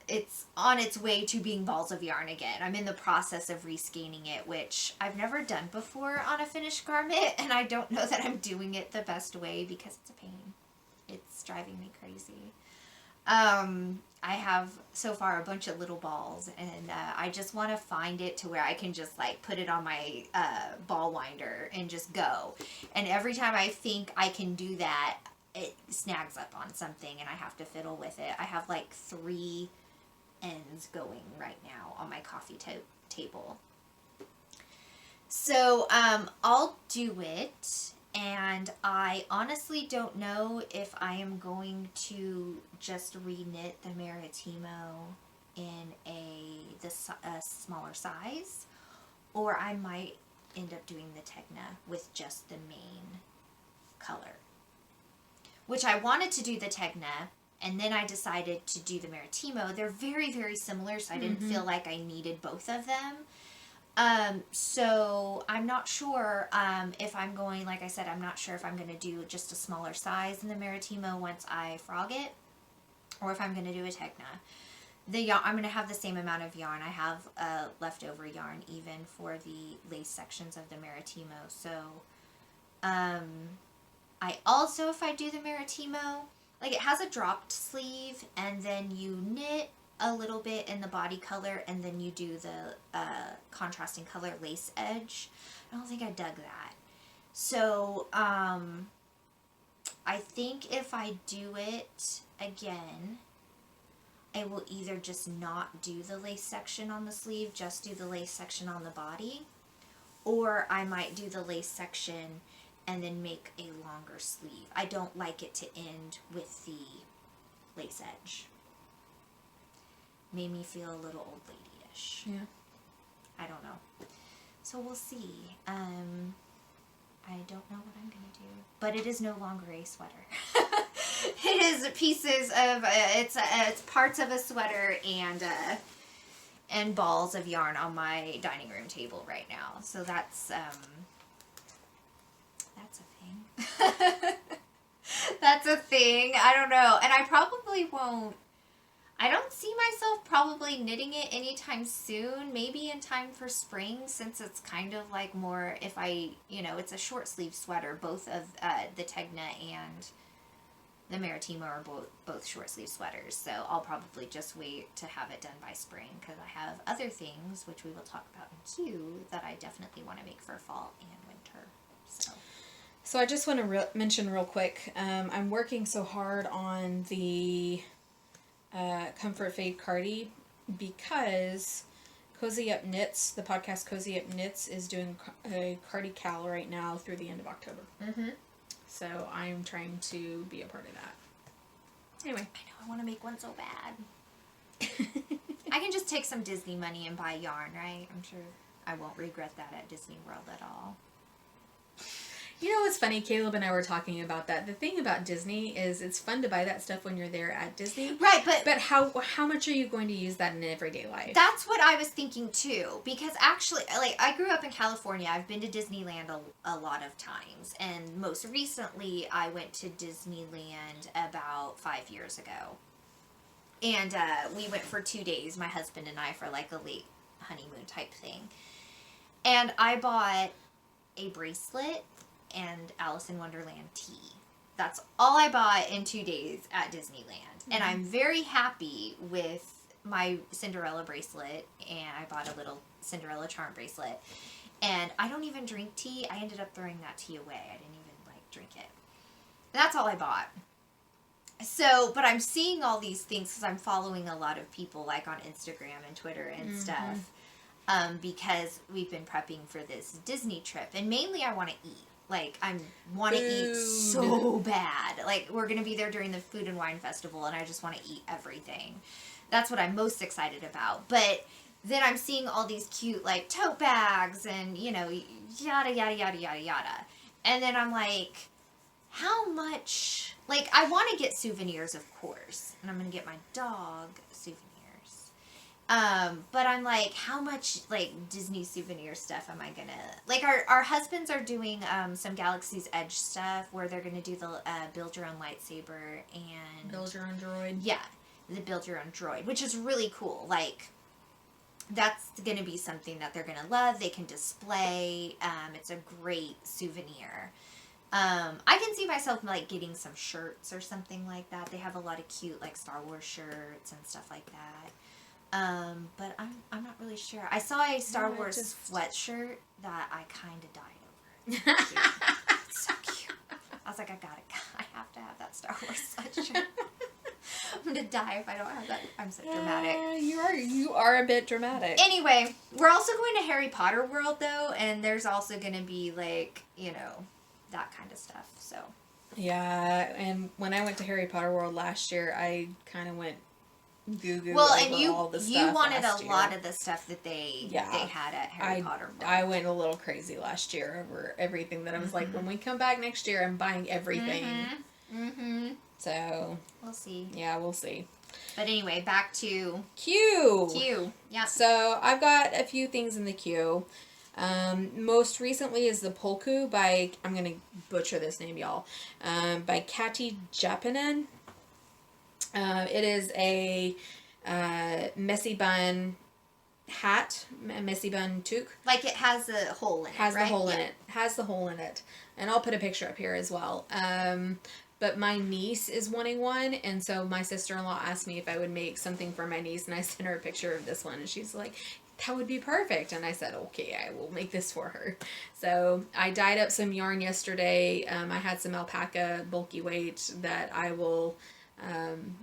[SPEAKER 2] it's on its way to being balls of yarn again. I'm in the process of rescanning it, which I've never done before on a finished garment, and I don't know that I'm doing it the best way because it's a pain. It's driving me crazy. I have so far a bunch of little balls, and I just want to find it to where I can just like put it on my ball winder and just go. And every time I think I can do that, it snags up on something and I have to fiddle with it. I have like 3 ends going right now on my coffee table. So I'll do it, and I honestly don't know if I am going to just re-knit the Maritimo in a smaller size, or I might end up doing the Tegna with just the main color. which I wanted to do the Tegna, and then I decided to do the Maritimo. They're very, very similar, so I didn't feel like I needed both of them. So I'm not sure if I'm going, like I said, I'm not sure if I'm going to do just a smaller size in the Maritimo once I frog it, or if I'm going to do a Tegna. The yarn, I'm going to have the same amount of yarn. I have leftover yarn even for the lace sections of the Maritimo. So, I also, if I do the Maritimo, like it has a dropped sleeve, and then you knit a little bit in the body color, and then you do the contrasting color lace edge. I don't think I dug that. So, I think if I do it again, I will either just not do the lace section on the sleeve, just do the lace section on the body, or I might do the lace section and then make a longer sleeve. I don't like it to end with the lace edge. Made me feel a little old lady-ish.
[SPEAKER 1] Yeah.
[SPEAKER 2] I don't know. So we'll see. I don't know what I'm going to do. But it is no longer a sweater. It is pieces of, it's parts of a sweater and balls of yarn on my dining room table right now. So that's a thing. That's a thing. I don't know. And I probably won't. I don't see myself probably knitting it anytime soon. Maybe in time for spring, since it's kind of like more, if I, it's a short sleeve sweater. Both of the Tegna and the Maritimo are both short sleeve sweaters. So I'll probably just wait to have it done by spring, because I have other things, which we will talk about in Q, that I definitely want to make for fall and winter.
[SPEAKER 1] So I just want to mention real quick, I'm working so hard on the Comfort Fade Cardi because Cozy Up Knits, the podcast Cozy Up Knits, is doing a Cardi Cal right now through the end of October. Mm-hmm. So I'm trying to be a part of that. Anyway.
[SPEAKER 2] I know, I want to make one so bad. I can just take some Disney money and buy yarn, right? I'm sure I won't regret that at Disney World at all.
[SPEAKER 1] You know what's funny? Caleb and I were talking about that. The thing about Disney is it's fun to buy that stuff when you're there at Disney.
[SPEAKER 2] Right,
[SPEAKER 1] but how much are you going to use that in everyday life?
[SPEAKER 2] That's what I was thinking too. Because actually, like, I grew up in California. I've been to Disneyland a lot of times. And most recently, I went to Disneyland about 5 years ago. And we went for 2 days, my husband and I, for like a late honeymoon type thing. And I bought a bracelet and Alice in Wonderland tea. That's all I bought in 2 days at Disneyland. Mm-hmm. And I'm very happy with my Cinderella bracelet, and I bought a little Cinderella charm bracelet. And I don't even drink tea. I ended up throwing that tea away. I didn't even drink it. And that's all I bought. So, but I'm seeing all these things because I'm following a lot of people like on Instagram and Twitter and stuff. Because we've been prepping for this Disney trip. And mainly I want to eat. Like, I want to eat so bad. Like, we're going to be there during the Food and Wine Festival, and I just want to eat everything. That's what I'm most excited about. But then I'm seeing all these cute, like, tote bags and, yada, yada, yada, yada, yada. And then I'm like, how much... Like, I want to get souvenirs, of course. And I'm going to get my dog souvenirs. But I'm like, how much, like, Disney souvenir stuff am I gonna... Like, our husbands are doing, some Galaxy's Edge stuff where they're gonna do the, build your own lightsaber and...
[SPEAKER 1] Build your own droid.
[SPEAKER 2] Yeah, the build your own droid, which is really cool. Like, that's gonna be something that they're gonna love. They can display. It's a great souvenir. I can see myself, like, getting some shirts or something like that. They have a lot of cute, like, Star Wars shirts and stuff like that. But I'm not really sure. I saw a Star Wars sweatshirt that I kind of died over. It's so cute. I was like, I have to have that Star Wars sweatshirt. I'm gonna die if I don't have that. I'm so dramatic.
[SPEAKER 1] You are a bit dramatic.
[SPEAKER 2] Anyway, we're also going to Harry Potter World though, and there's also gonna be like, that kind of stuff. So.
[SPEAKER 1] Yeah, and when I went to Harry Potter World last year, I kind of went goo-goo
[SPEAKER 2] well,
[SPEAKER 1] over
[SPEAKER 2] and
[SPEAKER 1] all the stuff
[SPEAKER 2] you wanted
[SPEAKER 1] last
[SPEAKER 2] a
[SPEAKER 1] year.
[SPEAKER 2] lot of the stuff that they had at Harry Potter World.
[SPEAKER 1] I went a little crazy last year over everything that I was like, when we come back next year, I'm buying everything.
[SPEAKER 2] Mm-hmm.
[SPEAKER 1] So
[SPEAKER 2] we'll see.
[SPEAKER 1] Yeah, we'll see.
[SPEAKER 2] But anyway, back to
[SPEAKER 1] queue.
[SPEAKER 2] Yeah.
[SPEAKER 1] So I've got a few things in the queue. Most recently is the Polku by, I'm gonna butcher this name, y'all. By Cardigan-Hannah. It is a messy bun hat, a messy bun toque.
[SPEAKER 2] Like it has a hole in it,
[SPEAKER 1] Has
[SPEAKER 2] right?
[SPEAKER 1] the hole in it. Has the hole in it. And I'll put a picture up here as well. But my niece is wanting one, and so my sister-in-law asked me if I would make something for my niece, and I sent her a picture of this one, and she's like, that would be perfect. And I said, okay, I will make this for her. So I dyed up some yarn yesterday. I had some alpaca bulky weight that I will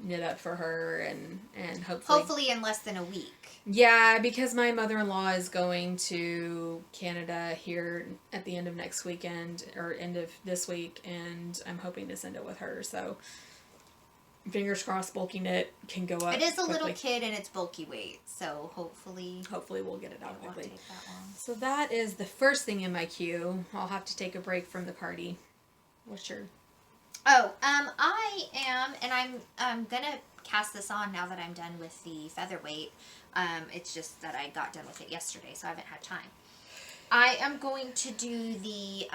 [SPEAKER 1] knit up for her, and
[SPEAKER 2] hopefully in less than a week.
[SPEAKER 1] Yeah, because my mother-in-law is going to Canada here at the end of next weekend, or end of this week, and I'm hoping to send it with her. So fingers crossed, bulky knit can go up.
[SPEAKER 2] It is a
[SPEAKER 1] quickly.
[SPEAKER 2] little kid and it's bulky weight, so hopefully
[SPEAKER 1] we'll get it out quickly.
[SPEAKER 2] Take that long.
[SPEAKER 1] So that is the first thing in my queue. I'll have to take a break from the party. What's your?
[SPEAKER 2] Oh, I am, and I'm gonna cast this on now that I'm done with the Featherweight. It's just that I got done with it yesterday, so I haven't had time. I am going to do the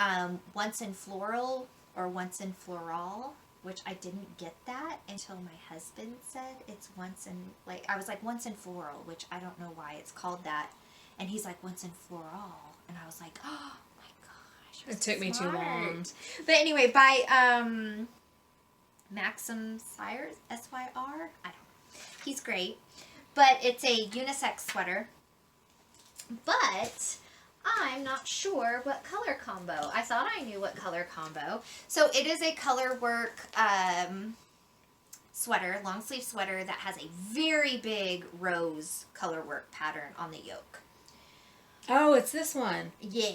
[SPEAKER 2] once in floral or once in floral, which I didn't get that until my husband said it's once in, like, I was like once in floral, which I don't know why it's called that, and he's like once in floral, and I was like, oh my gosh,
[SPEAKER 1] It took me too long.
[SPEAKER 2] But anyway, by Maxim Sires, S-Y-R, I don't know. He's great. But it's a unisex sweater. But I'm not sure what color combo. I thought I knew what color combo. So it is a color work sweater, long sleeve sweater that has a very big rose color work pattern on the yoke.
[SPEAKER 1] Oh, it's this one.
[SPEAKER 2] Yeah.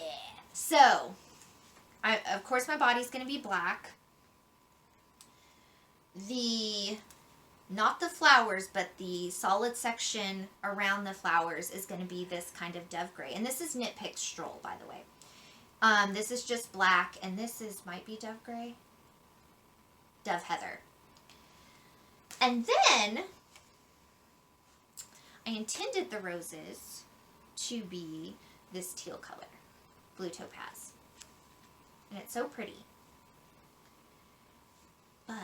[SPEAKER 2] So, of course my body's going to be black. Not the flowers, but the solid section around the flowers is going to be this kind of dove gray. And this is Knit Pick Stroll, by the way. This is just black, and this might be dove gray. Dove heather. And then, I intended the roses to be this teal color. Blue topaz. And it's so pretty. But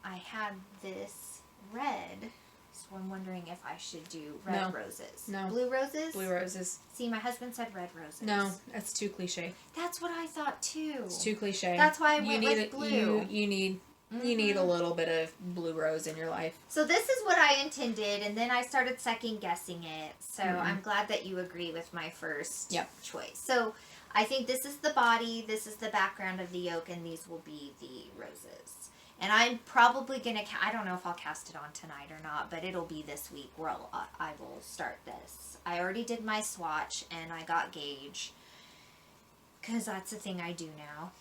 [SPEAKER 2] I had this red, so I'm wondering if I should do red roses.
[SPEAKER 1] No.
[SPEAKER 2] Blue roses?
[SPEAKER 1] Blue roses.
[SPEAKER 2] See, my husband said red roses.
[SPEAKER 1] No, that's too cliche.
[SPEAKER 2] That's what I thought too.
[SPEAKER 1] It's too cliche.
[SPEAKER 2] That's why I went with blue.
[SPEAKER 1] You need a little bit of blue rose in your life.
[SPEAKER 2] So this is what I intended, and then I started second guessing it. So I'm glad that you agree with my first choice. So I think this is the body, this is the background of the yoke, and these will be the roses. And I'm probably going to, I don't know if I'll cast it on tonight or not, but it'll be this week where I will start this. I already did my swatch, and I got gauge, because that's the thing I do now.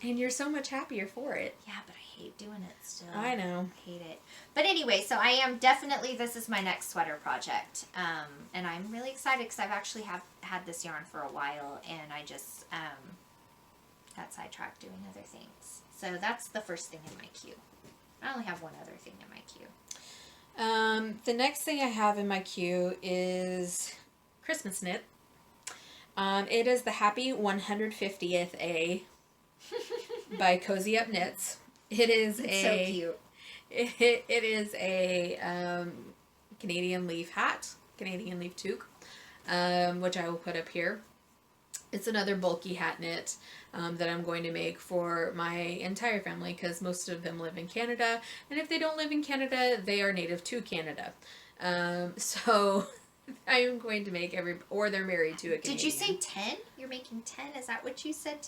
[SPEAKER 1] And you're so much happier for it.
[SPEAKER 2] Yeah, but I hate doing it still.
[SPEAKER 1] I know.
[SPEAKER 2] I hate it. But anyway, so I am definitely, this is my next sweater project. And I'm really excited because I've actually had this yarn for a while, and I just got sidetracked doing other things. So that's the first thing in my queue. I only have one other thing in my queue.
[SPEAKER 1] The next thing I have in my queue is Christmas knit. It is the Happy 150th A by Cozy Up Knits. It is
[SPEAKER 2] It's so cute.
[SPEAKER 1] It is a Canadian leaf hat, Canadian leaf toque, which I will put up here. It's another bulky hat knit that I'm going to make for my entire family, because most of them live in Canada, and if they don't live in Canada, they are native to Canada. So I am going to make or they're married to a Canadian.
[SPEAKER 2] Did you say 10? You're making 10? Is that what you said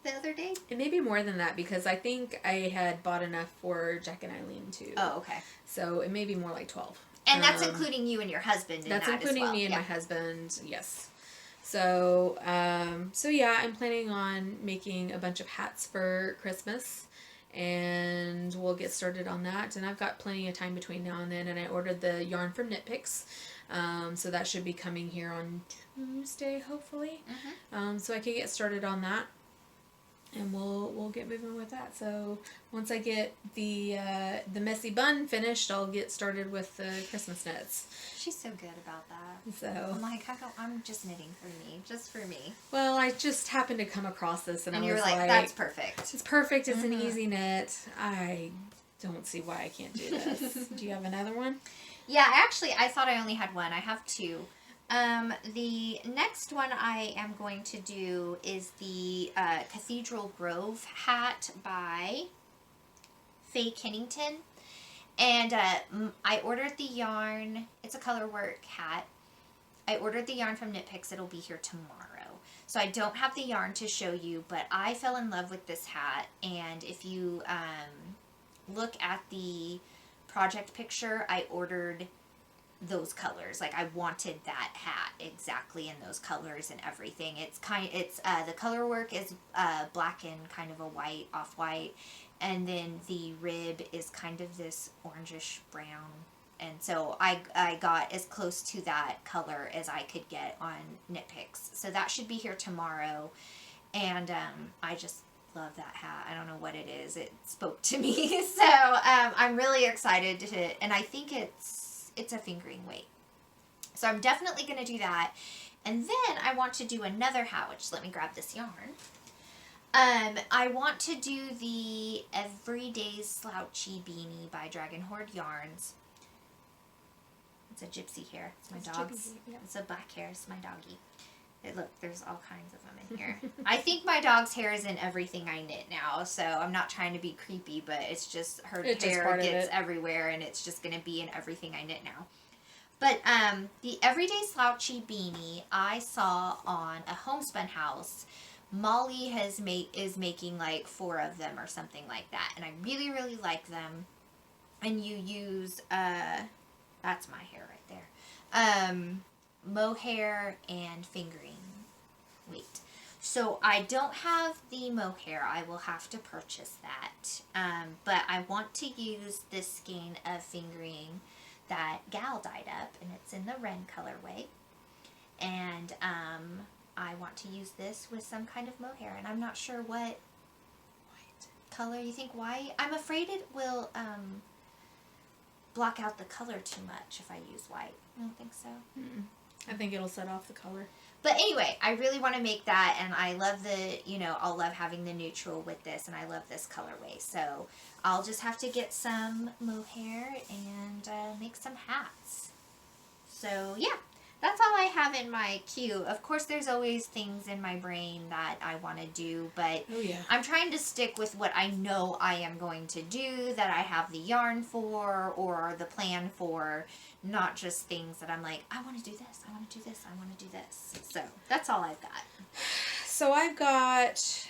[SPEAKER 2] the other day?
[SPEAKER 1] It may be more than that, because I think I had bought enough for Jack and Eileen too.
[SPEAKER 2] Oh, okay.
[SPEAKER 1] So it may be more like 12.
[SPEAKER 2] And that's including you and your husband in that as well.
[SPEAKER 1] That's including me and my husband, yes. So, yeah, I'm planning on making a bunch of hats for Christmas, and we'll get started on that. And I've got plenty of time between now and then, and I ordered the yarn from Knit Picks, so that should be coming here on Tuesday, hopefully. So I can get started on that. and we'll get moving with that. So once I get the messy bun finished, I'll get started with the Christmas knits.
[SPEAKER 2] She's so good about that.
[SPEAKER 1] So
[SPEAKER 2] I'm like, I'm just knitting for me, just for me.
[SPEAKER 1] Well, I just happened to come across this, and I
[SPEAKER 2] you
[SPEAKER 1] was
[SPEAKER 2] were like, that's perfect.
[SPEAKER 1] It's perfect. It's an easy knit. I don't see why I can't do this. Do you have another one?
[SPEAKER 2] Yeah, actually, I thought I only had one. I have two. The next one I am going to do is the Cathedral Grove hat by Gal Kitten Knittin. And I ordered the yarn. It's a color work hat. I ordered the yarn from Knit Picks. It'll be here tomorrow. So I don't have the yarn to show you, but I fell in love with this hat. And if you look at the project picture, I ordered those colors. Like, I wanted that hat exactly in those colors and everything. It's the color work is black and kind of a white, off-white, and then the rib is kind of this orangish brown. And so I got as close to that color as I could get on Knit Picks. So that should be here tomorrow. And I just love that hat. I don't know what it is. It spoke to me. So I'm really excited to, and I think it's a fingering weight. So I'm definitely going to do that. And then I want to do another hat, which, let me grab this yarn. I want to do the Everyday Slouchy Beanie by Dragon Horde Yarns. It's a gypsy hair. It's my dog's.
[SPEAKER 1] Yeah.
[SPEAKER 2] It's a black hair. It's my doggy. Look, there's all kinds of them in here. I think my dog's hair is in everything I knit now, so I'm not trying to be creepy, but it's just her hair gets everywhere, and it's just going to be in everything I knit now. But the Everyday Slouchy Beanie I saw on a homespun house. Molly is making like 4 of them or something like that, and I really, really like them. And you use that's my hair right there. Mohair and fingering weight. So I don't have the mohair. I will have to purchase that. But I want to use this skein of fingering that Gal dyed up, and it's in the Ren colorway. And I want to use this with some kind of mohair, and I'm not sure what color. You think white? I'm afraid it will block out the color too much if I use white. I don't think so.
[SPEAKER 1] Mm-mm. I think it'll set off the color.
[SPEAKER 2] But anyway, I really want to make that, and I love I'll love having the neutral with this, and I love this colorway. So I'll just have to get some mohair and make some hats. So yeah, that's all I have in my queue. Of course, there's always things in my brain that I want to do, but I'm trying to stick with what I know I am going to do, that I have the yarn for, or the plan for, not just things that I'm like, I want to do this, I want to do this, I want to do this. So that's all I've got.
[SPEAKER 1] So I've got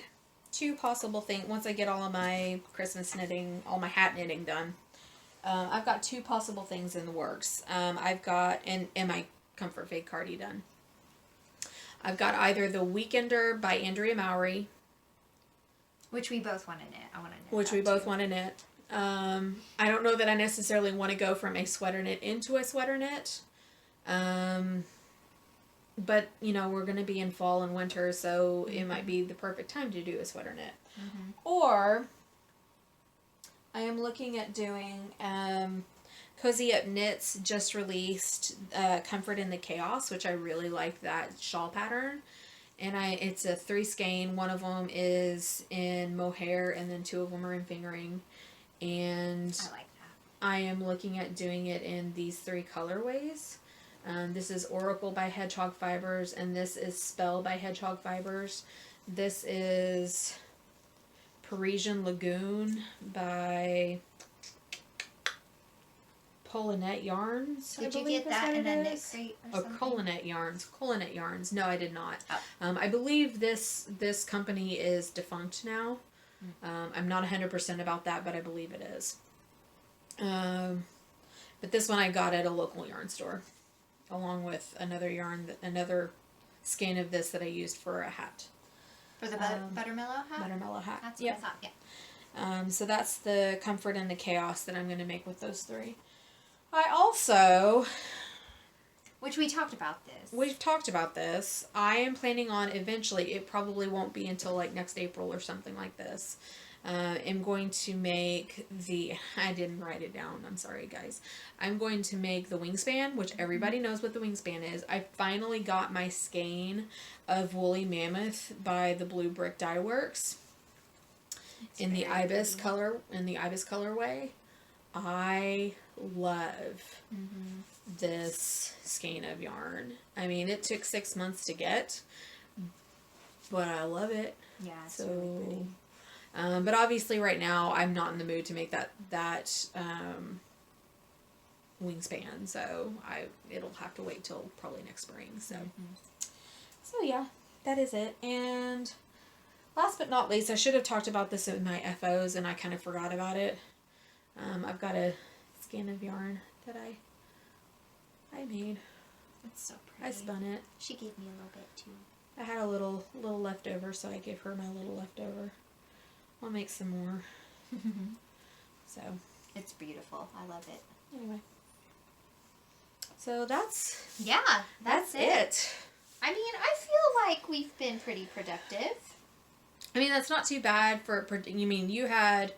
[SPEAKER 1] 2 possible things. Once I get all of my Christmas knitting, all my hat knitting done, I've got 2 possible things in the works. I've got, and my Comfort Fade Cardi done. I've got either the Weekender by Andrea Mowry,
[SPEAKER 2] which we both want to knit. I want to knit.
[SPEAKER 1] Which we both want to knit. I don't know that I necessarily want to go from a sweater knit into a sweater knit. But, we're going to be in fall and winter, so it might be the perfect time to do a sweater knit.
[SPEAKER 2] Mm-hmm.
[SPEAKER 1] Or I am looking at doing Cozy Up Knits just released Comfort in the Chaos, which I really like that shawl pattern. And it's a 3 skein. One of them is in mohair, and then 2 of them are in fingering. And
[SPEAKER 2] I like that.
[SPEAKER 1] I am looking at doing it in these 3 colorways. This is Oracle by Hedgehog Fibers, and this is Spell by Hedgehog Fibers. This is Parisian Lagoon by Colinette Yarns.
[SPEAKER 2] Did you get that in a knit crate or something?
[SPEAKER 1] Colinette Yarns. No, I did not.
[SPEAKER 2] Oh.
[SPEAKER 1] I believe this company is defunct now. I'm not 100% about that, but I believe it is. But this one I got at a local yarn store, along with another skein of this that I used for a hat.
[SPEAKER 2] For the Buttermellow hat?
[SPEAKER 1] Buttermellow hat.
[SPEAKER 2] That's what I thought, yeah.
[SPEAKER 1] So that's the Comfort and the Chaos that I'm going to make with those 3. I also
[SPEAKER 2] Which we talked about this.
[SPEAKER 1] We've talked about this. I am planning on eventually, it probably won't be until like next April or something like this. I'm going to make I didn't write it down. I'm sorry, guys. I'm going to make the wingspan, which everybody knows what the wingspan is. I finally got my skein of Woolly Mammoth by the Blue Brick Dye Works in the ibis colorway. I love this skein of yarn. I mean, it took 6 months to get, but I love it.
[SPEAKER 2] Yeah, it's really pretty.
[SPEAKER 1] But obviously right now I'm not in the mood to make that wingspan, so it'll have to wait till probably next spring. So yeah, that is it. And last but not least, I should have talked about this in my FOs and I kind of forgot about it. I've got a skein of yarn that I made.
[SPEAKER 2] It's so pretty.
[SPEAKER 1] I spun it.
[SPEAKER 2] She gave me a little bit too.
[SPEAKER 1] I had a little leftover, so I gave her my little leftover. I'll make some more. So
[SPEAKER 2] it's beautiful. I love it.
[SPEAKER 1] Anyway, so that's
[SPEAKER 2] it. I mean, I feel like we've been pretty productive.
[SPEAKER 1] I mean, that's not too bad for. You mean you had,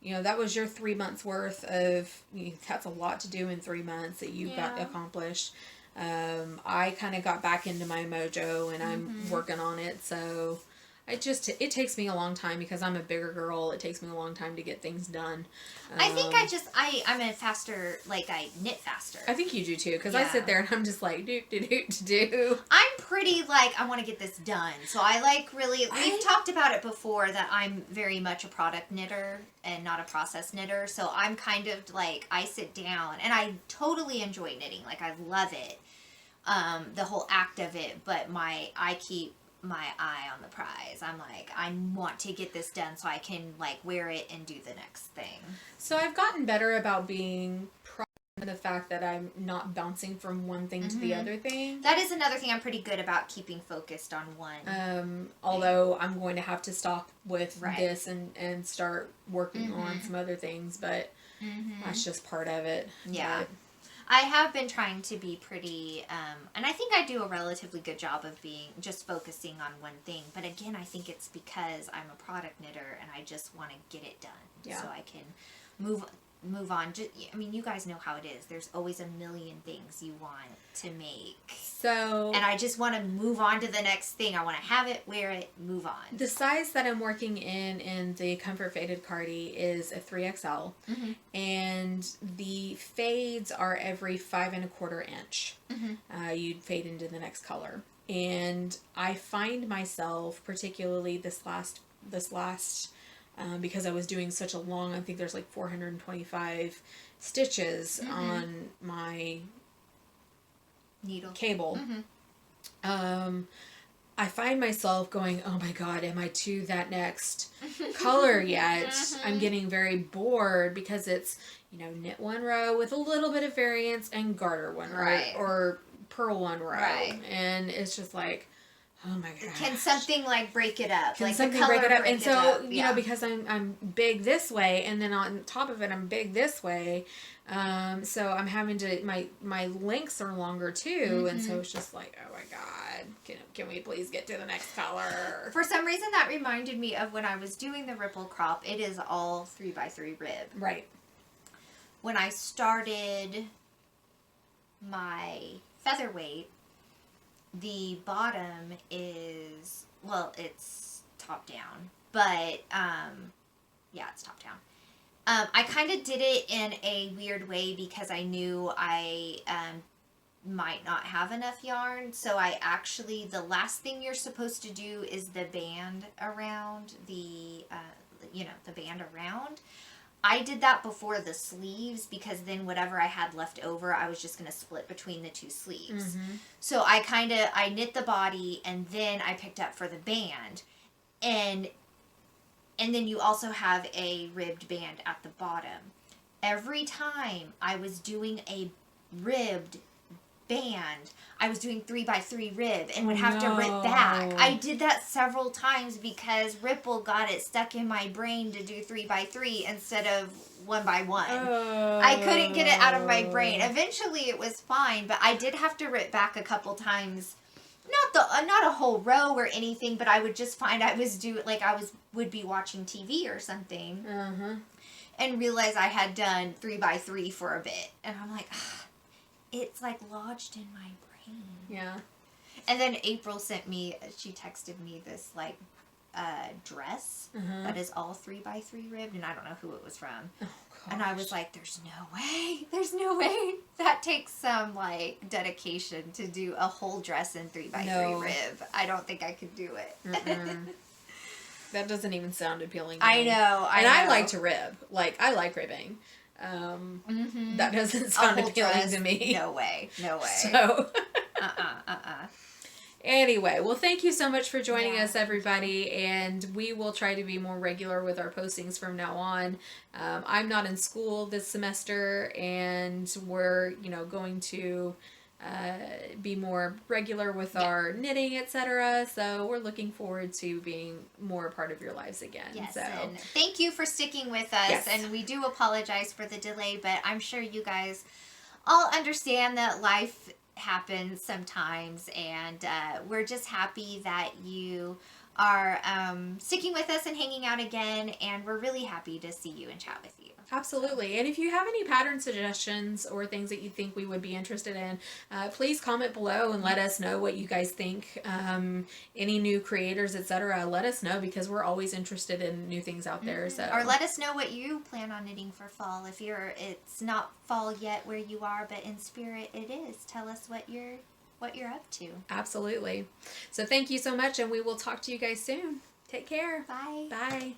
[SPEAKER 1] that was your 3 months worth of. That's a lot to do in 3 months that you got accomplished. I kind of got back into my mojo and I'm working on it, so it takes me a long time because I'm a bigger girl. It takes me a long time to get things done.
[SPEAKER 2] I think I'm a faster, like I knit faster.
[SPEAKER 1] I think you do too, because I sit there and I'm just like, do.
[SPEAKER 2] I'm pretty like, I want to get this done. So I like really, we've talked about it before that I'm very much a product knitter and not a process knitter. So I'm kind of like, I sit down and I totally enjoy knitting. Like I love it. The whole act of it, but I keep my eye on the prize. I'm like, I want to get this done so I can like wear it and do the next thing.
[SPEAKER 1] So I've gotten better about being proud of the fact that I'm not bouncing from one thing to the other thing.
[SPEAKER 2] That is another thing I'm pretty good about, keeping focused on one.
[SPEAKER 1] Although I'm going to have to stop with this and start working on some other things, but that's just part of it.
[SPEAKER 2] Yeah.
[SPEAKER 1] But
[SPEAKER 2] I have been trying to be pretty, and I think I do a relatively good job of just focusing on one thing. But again, I think it's because I'm a product knitter and I just want to get it done so I can move on. I mean, you guys know how it is. There's always a million things you want to make. And I just want to move on to the next thing. I want to have it, wear it, move on.
[SPEAKER 1] The size that I'm working in the Comfort Faded Cardi is a 3XL. And the fades are every 5 1/4 inch. You'd fade into the next color. And I find myself, particularly this last because I was doing such a long, I think there's like 425 stitches on my
[SPEAKER 2] needle
[SPEAKER 1] cable. I find myself going, oh my god, am I to that next color yet? I'm getting very bored because it's, knit one row with a little bit of variance and garter one row or purl one row. And it's just like, oh my gosh.
[SPEAKER 2] Can something like break it up?
[SPEAKER 1] Can something break it up? And so, because I'm big this way, and then on top of it, I'm big this way. So I'm having to, my lengths are longer too. And so it's just like, oh my God, can we please get to the next color?
[SPEAKER 2] For some reason that reminded me of when I was doing the ripple crop. It is all 3x3 rib.
[SPEAKER 1] Right.
[SPEAKER 2] When I started my featherweight, the bottom is, it's top down, but, it's top down. I kind of did it in a weird way because I knew I, might not have enough yarn. So I actually, the last thing you're supposed to do is the band around the band around. I did that before the sleeves because then whatever I had left over, I was just going to split between the two sleeves. So I knit the body and then I picked up for the band. And then you also have a ribbed band at the bottom. Every time I was doing a ribbed band, I was doing 3x3 rib and would have to rip back. I did that several times because Ripple got it stuck in my brain to do 3x3 instead of 1x1. I couldn't get it out of my brain. Eventually it was fine, but I did have to rip back a couple times. Not a whole row or anything, but I would just find I would be watching TV or something and realize I had done 3x3 for a bit. And I'm like, it's like lodged in my brain.
[SPEAKER 1] Yeah.
[SPEAKER 2] And then April she texted me this like dress that is all 3x3 ribbed, and I don't know who it was from. Oh, and I was like, there's no way. That takes some like dedication to do a whole dress in 3x3 rib. I don't think I could do it.
[SPEAKER 1] That doesn't even sound appealing to
[SPEAKER 2] I
[SPEAKER 1] me.
[SPEAKER 2] know.
[SPEAKER 1] I like to rib. Like, I like ribbing. That doesn't sound appealing
[SPEAKER 2] dress,
[SPEAKER 1] to me.
[SPEAKER 2] No way.
[SPEAKER 1] So, anyway, well, thank you so much for joining us, everybody, and we will try to be more regular with our postings from now on. I'm not in school this semester, and we're, going to be more regular with our knitting, etc. So we're looking forward to being more a part of your lives again.
[SPEAKER 2] Yes,
[SPEAKER 1] so
[SPEAKER 2] and thank you for sticking with us.
[SPEAKER 1] Yes.
[SPEAKER 2] And we do apologize for the delay, but I'm sure you guys all understand that life happens sometimes, and we're just happy that you are sticking with us and hanging out again, and we're really happy to see you and chat with you.
[SPEAKER 1] Absolutely. And if you have any pattern suggestions or things that you think we would be interested in, please comment below and let us know what you guys think. Any new creators, etc., let us know, because we're always interested in new things out there. So,
[SPEAKER 2] or let us know what you plan on knitting for fall. If it's not fall yet where you are, but in spirit it is. Tell us what you're up to.
[SPEAKER 1] Absolutely. So thank you so much, and we will talk to you guys soon. Take care.
[SPEAKER 2] Bye.
[SPEAKER 1] Bye.